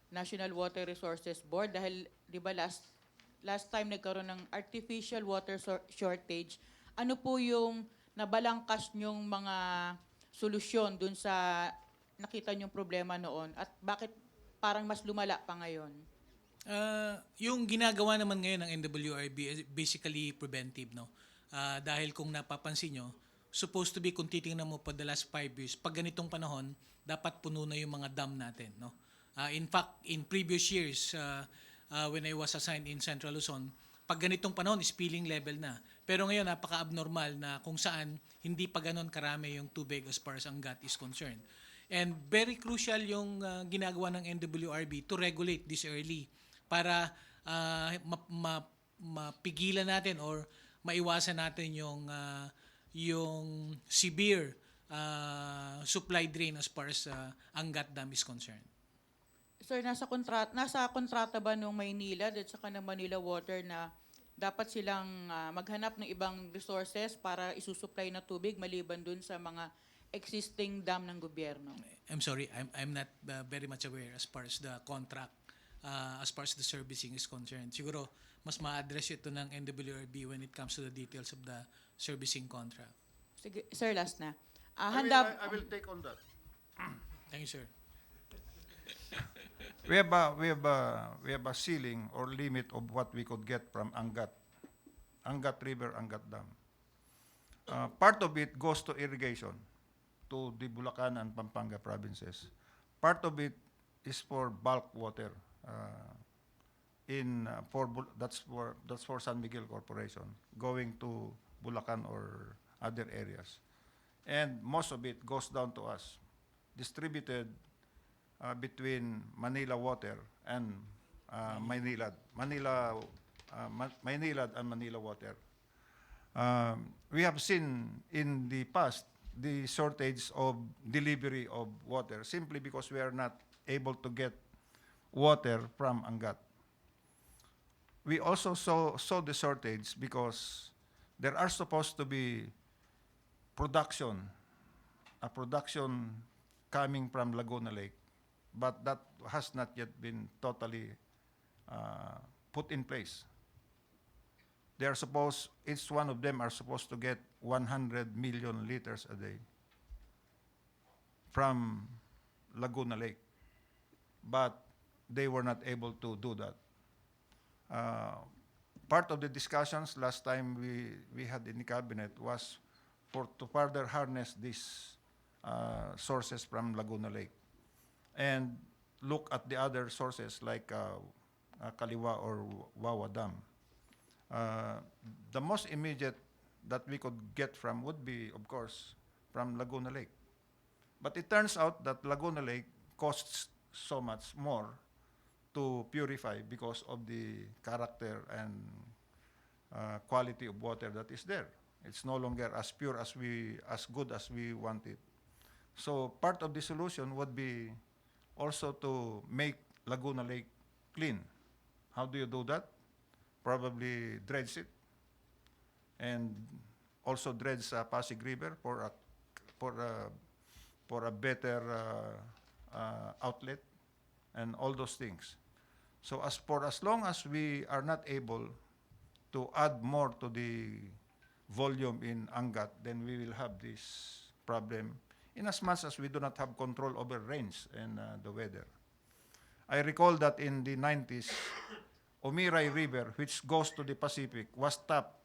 National Water Resources Board? Dahil, di ba, last time nagkaroon ng artificial water shortage, ano po yung nabalangkas nyong mga solusyon dun sa nakita nyong problema noon? At bakit parang mas lumala pa ngayon?
Yung ginagawa naman ngayon ng NWRB is basically preventive, no? Dahil kung napapansin nyo, supposed to be kung titingnan mo pa the last 5 years, pag ganitong panahon, dapat puno na yung mga dam natin, no? In fact, in previous years, when I was assigned in Central Luzon, pag ganitong panahon, spilling level na. Pero ngayon, napaka-abnormal na kung saan hindi pa ganon karami yung tubig as far as Angat is concerned. And very crucial yung ginagawa ng NWRB to regulate this early para mapigilan natin or maiwasan natin yung severe supply drain as far as Angat Dam is concerned.
Sir, nasa kontrata ba nung Maynila at saka ng Manila Water na dapat silang maghanap ng ibang resources para isusupply na tubig maliban dun sa mga existing dam ng gobyerno?
I'm sorry, I'm not very much aware as far as the contract, as far as the servicing is concerned. Siguro, mas ma-address ito ng NWRB when it comes to the details of the servicing contract.
Sige, sir, last na.
I will take on that.
Thank you, sir.
We have a ceiling or limit of what we could get from Angat River, Angat Dam. Part of it goes to irrigation to the Bulacan and Pampanga provinces. Part of it is for bulk water. That's for San Miguel Corporation going to Bulacan or other areas, and most of it goes down to us, distributed between Manila Water and Maynilad and Manila Water. We have seen in the past the shortage of delivery of water simply because we are not able to get water from Angat. We also saw the shortage because there are supposed to be a production coming from Laguna Lake, but that has not yet been totally put in place. Each one of them are supposed to get 100 million liters a day from Laguna Lake, but they were not able to do that. Part of the discussions last time we had in the cabinet was to further harness these sources from Laguna Lake. And look at the other sources like Kaliwa or Wawa Dam. The most immediate that we could get from would be, of course, from Laguna Lake. But it turns out that Laguna Lake costs so much more to purify because of the character and quality of water that is there. It's no longer as pure as good as we want it. So part of the solution would be also to make Laguna Lake clean. How do you do that? Probably dredge it, and also dredge Pasig River for a better outlet, and all those things. So as long as we are not able to add more to the volume in Angat, then we will have this problem in as much as we do not have control over rains and the weather. I recall that in the 90s, Umiray River, which goes to the Pacific, was tapped.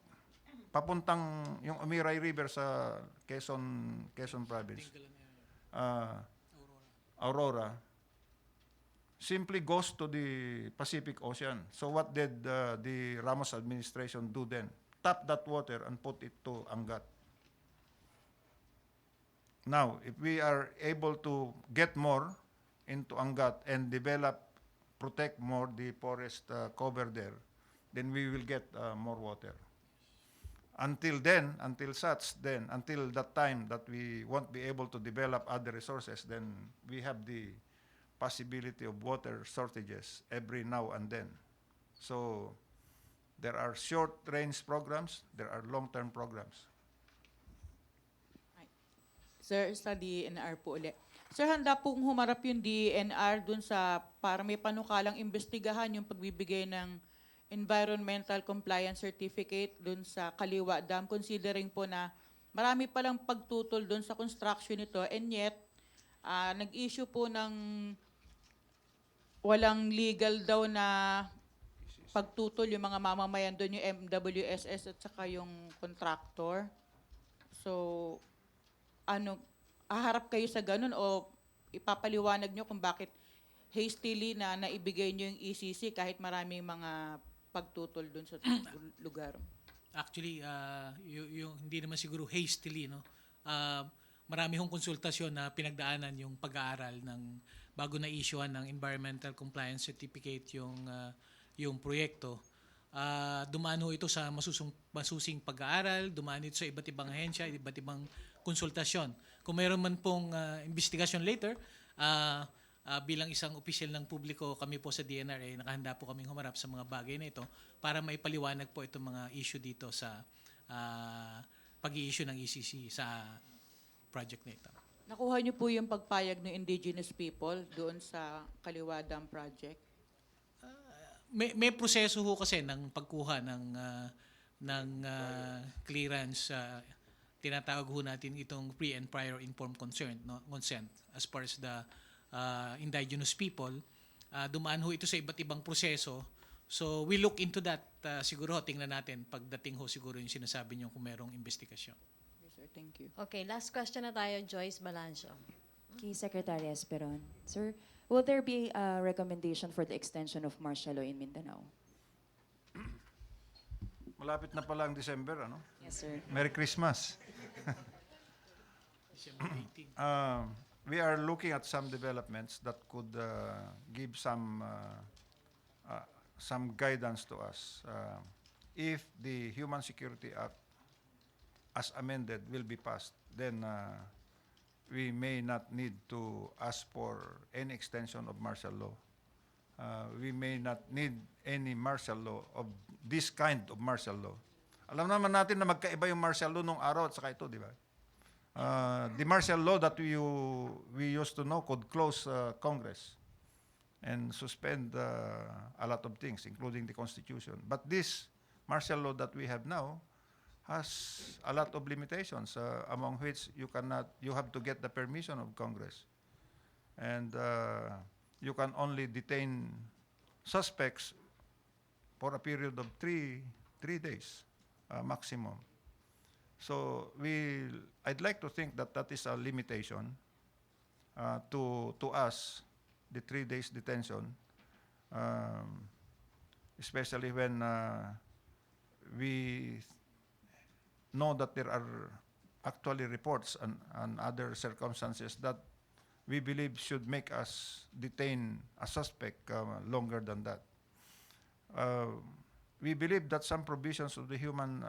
Papuntang yung Umiray River sa Quezon Province, Aurora, simply goes to the Pacific Ocean. So what did the Ramos administration do then? Tap that water and put it to Angat. Now, if we are able to get more into Angat and protect more the forest cover there, then we will get more water. Until that time that we won't be able to develop other resources, then we have the possibility of water shortages every now and then. So there are short-range programs, there are long-term programs.
Sir, sa DNR po ulit. Sir, handa pong humarap yung DNR dun sa para may panukalang imbestigahan yung pagbibigay ng environmental compliance certificate dun sa Kaliwa Dam, considering po na marami palang pagtutol dun sa construction nito, and yet nag-issue po ng walang legal daw na pagtutol yung mga mamamayan doon, yung MWSS at saka yung contractor. So, haharap kayo sa ganun o ipapaliwanag nyo kung bakit hastily na naibigay nyo yung ECC kahit maraming mga pagtutol doon sa lugar?
Actually, yung hindi naman siguro hastily, no? Marami hong konsultasyon na pinagdaanan yung pag-aaral ng bago na issuean ng environmental compliance certificate yung proyekto. Dumaan ho ito sa masusing pag-aaral, dumaan ito sa iba't ibang ahensya, iba't ibang konsultasyon. Kung mayroon man pong investigasyon later, bilang isang opisyal ng publiko, kami po sa DNR ay nakahanda po kaming humarap sa mga bagay na ito para maipaliwanag po itong mga issue dito sa pag-i-issue ng ECC sa project na ito.
Nakuha niyo po yung pagpayag ng indigenous people doon sa Kaliwa Dam project?
May proseso ho kasi ng pagkuha ng clearance. Tinatawag ho natin itong pre and prior informed consent, as far as the indigenous people. Dumaan ho ito sa iba't ibang proseso. So we look into that. Siguro tingnan natin pagdating ho siguro yung sinasabi niyo kung merong investigasyon.
Yes, sir. Thank you.
Okay, last question na tayo, Joyce Balancio.
Kay Secretary Esperon. Sir, will there be a recommendation for the extension of martial law in Mindanao?
Malapit na pala ang December, ano?
Yes, sir.
Merry Christmas.
December 18.
We are looking at some developments that could give some guidance to us. If the Human Security Act, as amended, will be passed, then we may not need to ask for any extension of martial law. We may not need any martial law of this kind of martial law. Alam naman natin na magkaiba yung martial law nung araw at saka ito, di ba? The martial law that we used to know could close Congress and suspend a lot of things, including the Constitution. But this martial law that we have now has a lot of limitations, among which you have to get the permission of Congress, and you can only detain suspects for a period of three days maximum. So I'd like to think that is a limitation to us, the 3 days detention, especially when we know that there are actually reports and other circumstances that we believe should make us detain a suspect longer than that. We believe that some provisions of the Human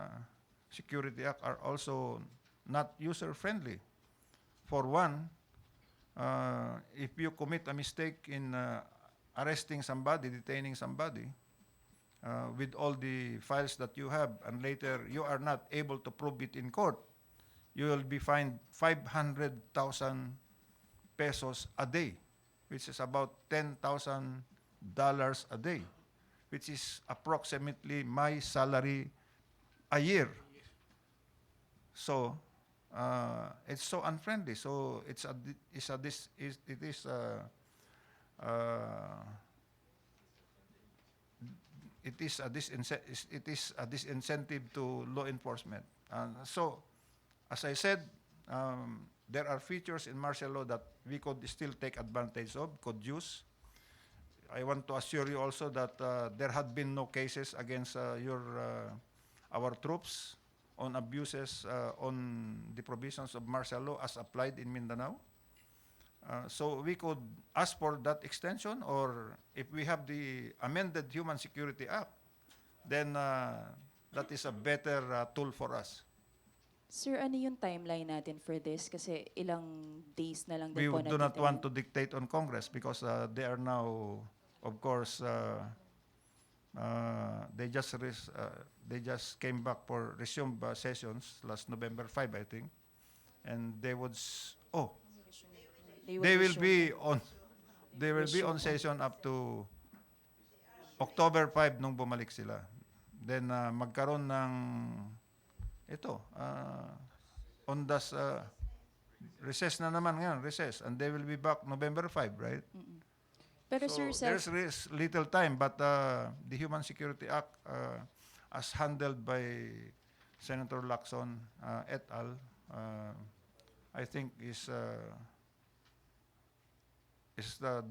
Security Act are also not user-friendly. For one, if you commit a mistake in arresting somebody, detaining somebody, with all the files that you have, and later you are not able to prove it in court, you will be fined 500,000 pesos a day, which is about $10,000 a day, which is approximately my salary a year. So it's so unfriendly. So it is a disincentive to law enforcement. So, as I said, there are features in martial law that we could still take advantage of, could use. I want to assure you also that there had been no cases against our troops on abuses on the provisions of martial law as applied in Mindanao. So we could ask for that extension, or if we have the amended Human Security Act, then that is a better tool for us.
Sir, ano yung timeline natin for this? Kasi ilang days na lang
We
din po
do not
natitira.
want to dictate on Congress because they are now, of course, they just came back for resumed sessions last November 5, I think, and they would they will be on session up to October 5 nung bumalik sila. Then magkaroon ng ondas recess na naman ngayon, recess, and they will be back November 5, right?
Pero
So
sir,
there's little time, but the Human Security Act, as handled by Senator Lacson et al., I think is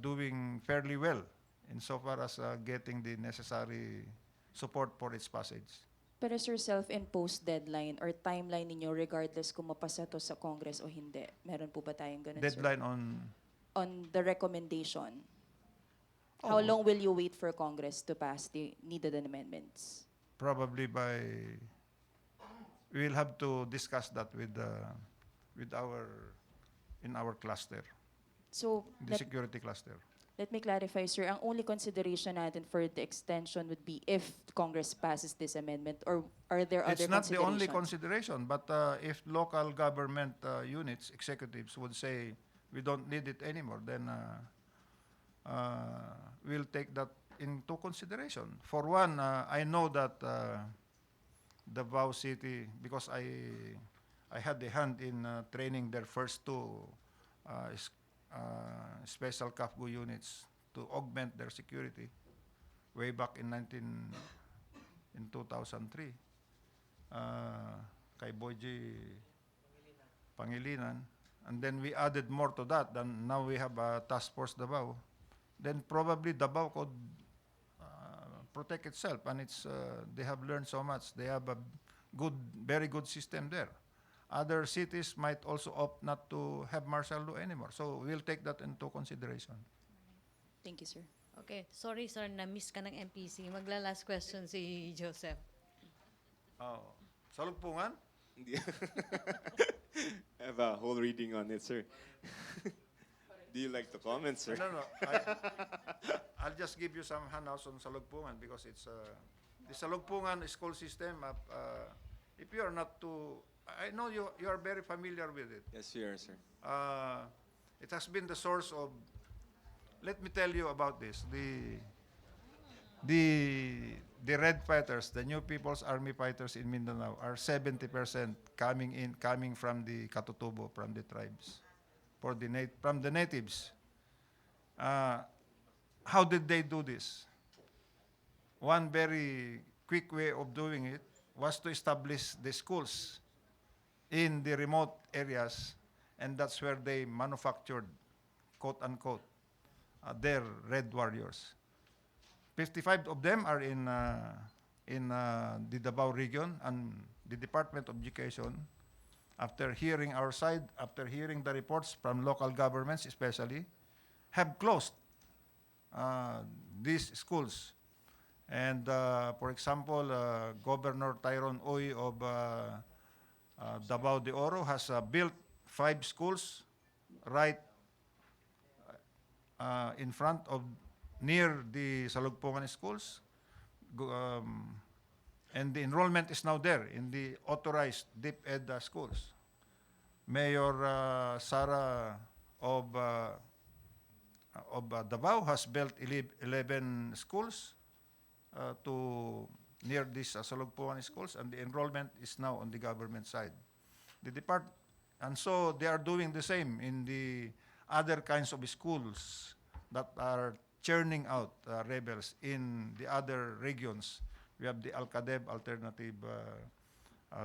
doing fairly well insofar as getting the necessary support for its passage.
pero sir, self-imposed deadline or timeline ninyo regardless kung mapasa to sa Congress o hindi. Meron po ba tayong ganun,
Deadline
sir?
on
On the recommendation. How long will you wait for Congress to pass the needed amendments?
probably we will have to discuss that with our cluster,
So,
the security cluster.
let me clarify, sir. Ang only consideration natin for the extension would be if Congress passes this amendment, or are there other
It's not the only
considerations?
consideration, but if local government units, executives would say we don't need it anymore, then we'll take that into consideration. For one, I know that Davao City, because I had a hand in training their first two special CAFGO units to augment their security way back in 2003. Kay Boyji Pangilinan. And then we added more to that. Then now we have a task force Davao. Then probably Davao could protect itself, and they have learned so much. They have a very good system there. Other cities might also opt not to have martial law anymore. So we'll take that into consideration.
Thank you, sir.
Okay, sorry sir, na-miss ka ng MPC. Magla-last question si Joseph.
Salugpungan?
Hindi. I have a whole reading on it, sir. Do you like to comment, sir?
No. I'll just give you some handouts on Salugpungan because it's the Salugpungan school system. If you are not too, I know you are very familiar with it.
Yes, we are, sir.
It has been the source of. Let me tell you about this. The Red Fighters, the New People's Army fighters in Mindanao, are 70% coming from the Katutubo, from the tribes, from the natives. How did they do this? One very quick way of doing it was to establish the schools in the remote areas, and that's where they manufactured, quote unquote, their Red Warriors. 55 of them are in the Davao region, and the Department of Education, after hearing our side, after hearing the reports from local governments especially, have closed these schools. And for example, Governor Tyrone Oy of Davao de Oro has built 5 schools right in front of, near the Salugpungan schools. And the enrollment is now there in the authorized deep ed schools. Mayor Sara of Davao has built 11 schools to near these Salugpungan schools, and the enrollment is now on the government side. And so they are doing the same in the other kinds of schools that are churning out rebels in the other regions. We have the Alcadeb Alternative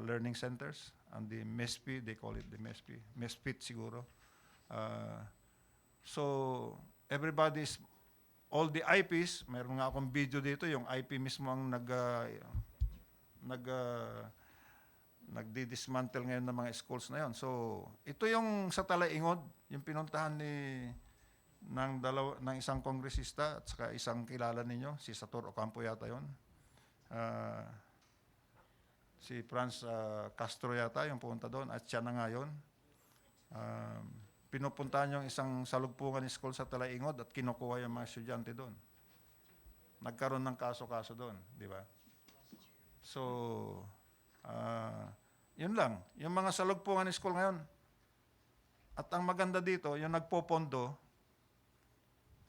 Learning Centers and the MESPI, they call it the MESPI, MESPIT siguro. So everybody's, all the IPs, meron nga akong video dito, yung IP mismo ang nagdi-dismantle ngayon ng mga schools na yon. So ito yung sa Talaingod, yung pinuntahan ng isang kongresista at saka isang kilala ninyo, si Sator Ocampo yata yon. Si Franz Castro yata yung pumunta doon, at siya na nga yun. Pinupuntahan yung isang Salugpungan school sa Talaingod at kinukuha yung mga estudyante doon. Nagkaroon ng kaso-kaso doon, di ba? So, yun lang. Yung mga Salugpungan school ngayon. At ang maganda dito, yung nagpopondo,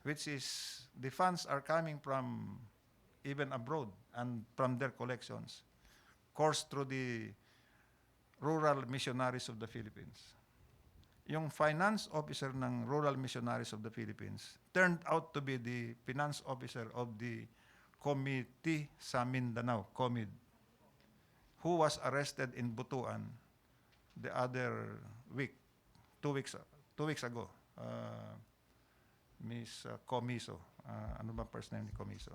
which is the funds are coming from even abroad and from their collections, coursed through the Rural Missionaries of the Philippines. Yung finance officer ng Rural Missionaries of the Philippines turned out to be the finance officer of the Committee sa Mindanao, COMID, who was arrested in Butuan the other week, 2 weeks ago. Miss Comiso, ano ba first name ni Comiso?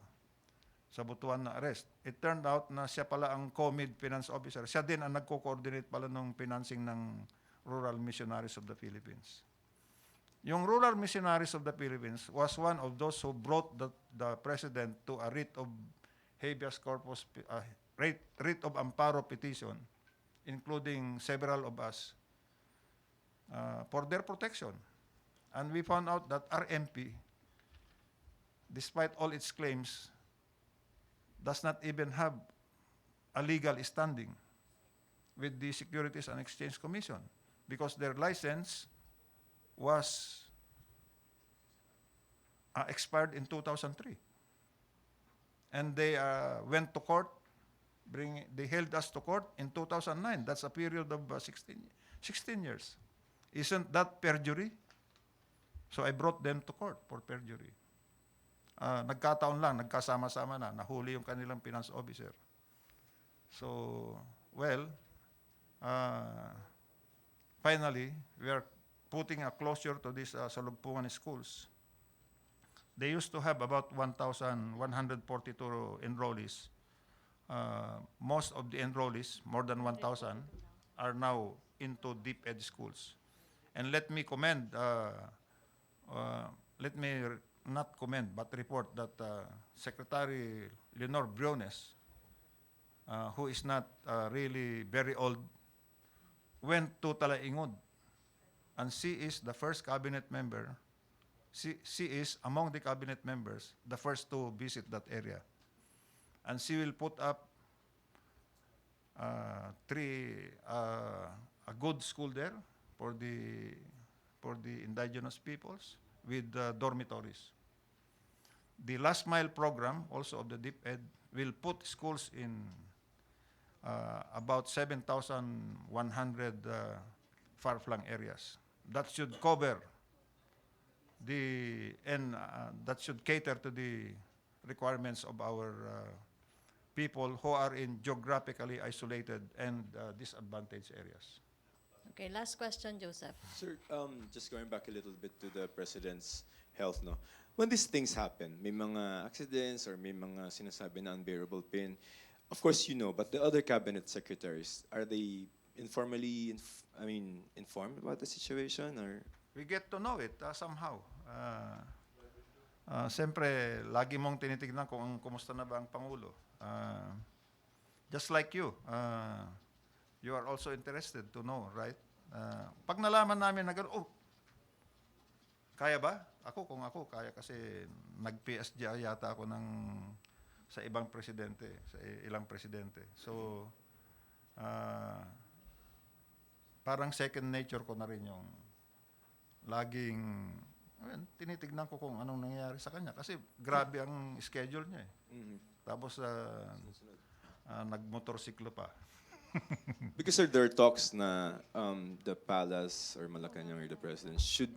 Sa Butuan na arrest. It turned out na siya pala ang COMID finance officer. Siya din ang nagko-coordinate pala ng financing ng Rural Missionaries of the Philippines. Yung Rural Missionaries of the Philippines was one of those who brought the president to a writ of habeas corpus, writ of amparo petition, including several of us, for their protection. And we found out that RMP, despite all its claims, does not even have a legal standing with the Securities and Exchange Commission, because their license was expired in 2003. And they went to court, they held us to court in 2009. That's a period of 16 years. Isn't that perjury? So I brought them to court for perjury. Nagkataon lang, nagkasama-sama na, nahuli yung kanilang finance officer. So, well, finally, we are putting a closure to these Salugpungan schools. They used to have about 1,142 enrollees. Most of the enrollees, more than 1,000, are now into deep ed schools. And let me commend, not commend, but report that Secretary Leonor Briones, who is not really very old, went to Talaingod, and she is the first cabinet member. She is among the cabinet members the first to visit that area, and she will put up a good school there for the indigenous peoples with dormitories. The last mile program, also of the deep ed, will put schools in about 7,100 far-flung areas. That should cover that should cater to the requirements of our people who are in geographically isolated and disadvantaged areas.
Okay, last question, Joseph.
Sir, just going back a little bit to the President's health, no? when these things happen, may mga accidents or may mga sinasabi na unbearable pain, of course you know, but the other cabinet secretaries, are they informed about the situation or?
We get to know it somehow. Siyempre, lagi mong tinitignan kung kumusta na ba ang Pangulo. Just like you, you are also interested to know, right? Pag nalaman namin na gano'n, kaya ba? Kung ako, kaya kasi nag-PSGI yata ako sa ibang presidente, sa ilang presidente. So, parang second nature ko na rin yung laging, tinitignan ko kung anong nangyayari sa kanya. Kasi grabe ang schedule niya eh. Tapos, nagmotorsiklo pa.
Because sir, there are talks na the palace or Malacañang or the president should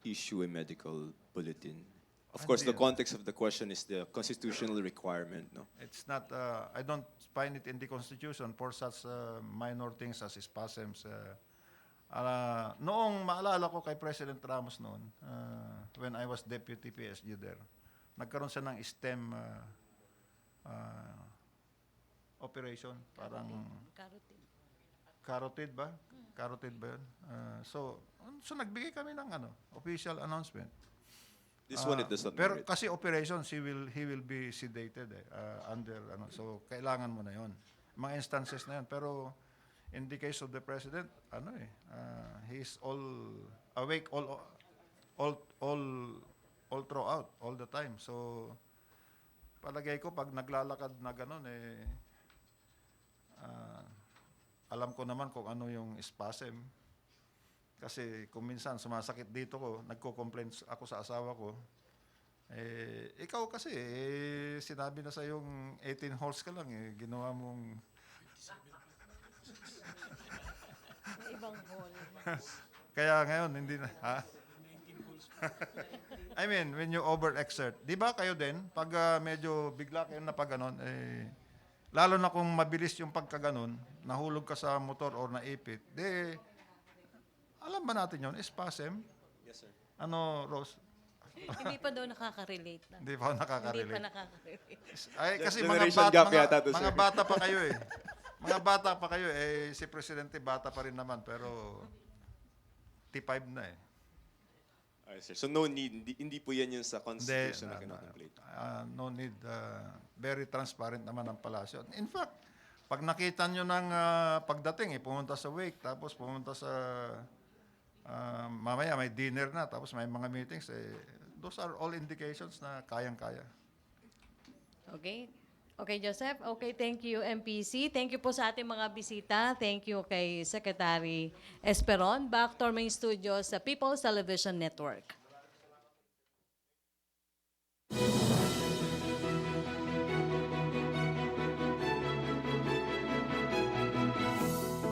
issue a medical bulletin. Of course, the context of the question is the constitutional requirement, no?
It's not, I don't find it in the Constitution for such minor things as spasms. Noong maalala ko kay President Ramos noon, when I was Deputy PSG there, nagkaroon siya ng STEM operation, parang carotid ba? Carotid ba yun? So nagbigay kami ng official announcement.
This one, it does not
Pero
merit.
kasi operation, he will be sedated under, so kailangan mo na yon. Mga instances na yon. Pero in the case of the President, he's all awake, all throughout, all the time. So, palagay ko, pag naglalakad na gano'n, alam ko naman kung ano yung spasm. Kasi kung minsan sumasakit dito ko, nagko-complain ako sa asawa ko, ikaw kasi, sinabi na sa yung 18 holes ka lang, ginawa mong...
Ibang hall.
Kaya ngayon, hindi na, ha? I mean, when you overexert, di ba kayo din, pag medyo bigla kayo na pag ganon, lalo na kung mabilis yung pagkaganon, nahulog ka sa motor or naipit, alam ba natin yun? Spasm?
Yes, sir.
Rose?
Hindi pa daw nakaka-relate.
Hindi pa nakaka-relate.
Hindi pa nakaka-relate.
Ay, kasi
Generation gap yata to,
mga
sir.
bata pa kayo eh. Mga bata pa kayo si Presidente bata pa rin naman, pero T5 na eh.
Alright, sir. So no need, hindi po yan yung sa constitution na kinocontemplate.
No need. Very transparent naman ang palasyo. In fact, pag nakita nyo ng pagdating, pumunta sa wake, tapos pumunta sa mamaya may dinner na, tapos may mga meetings, those are all indications na kayang-kaya.
Okay. Okay, Joseph. Okay, thank you, MPC. Thank you po sa ating mga bisita. Thank you kay Secretary Esperon. Back to our main studio sa People's Television Network.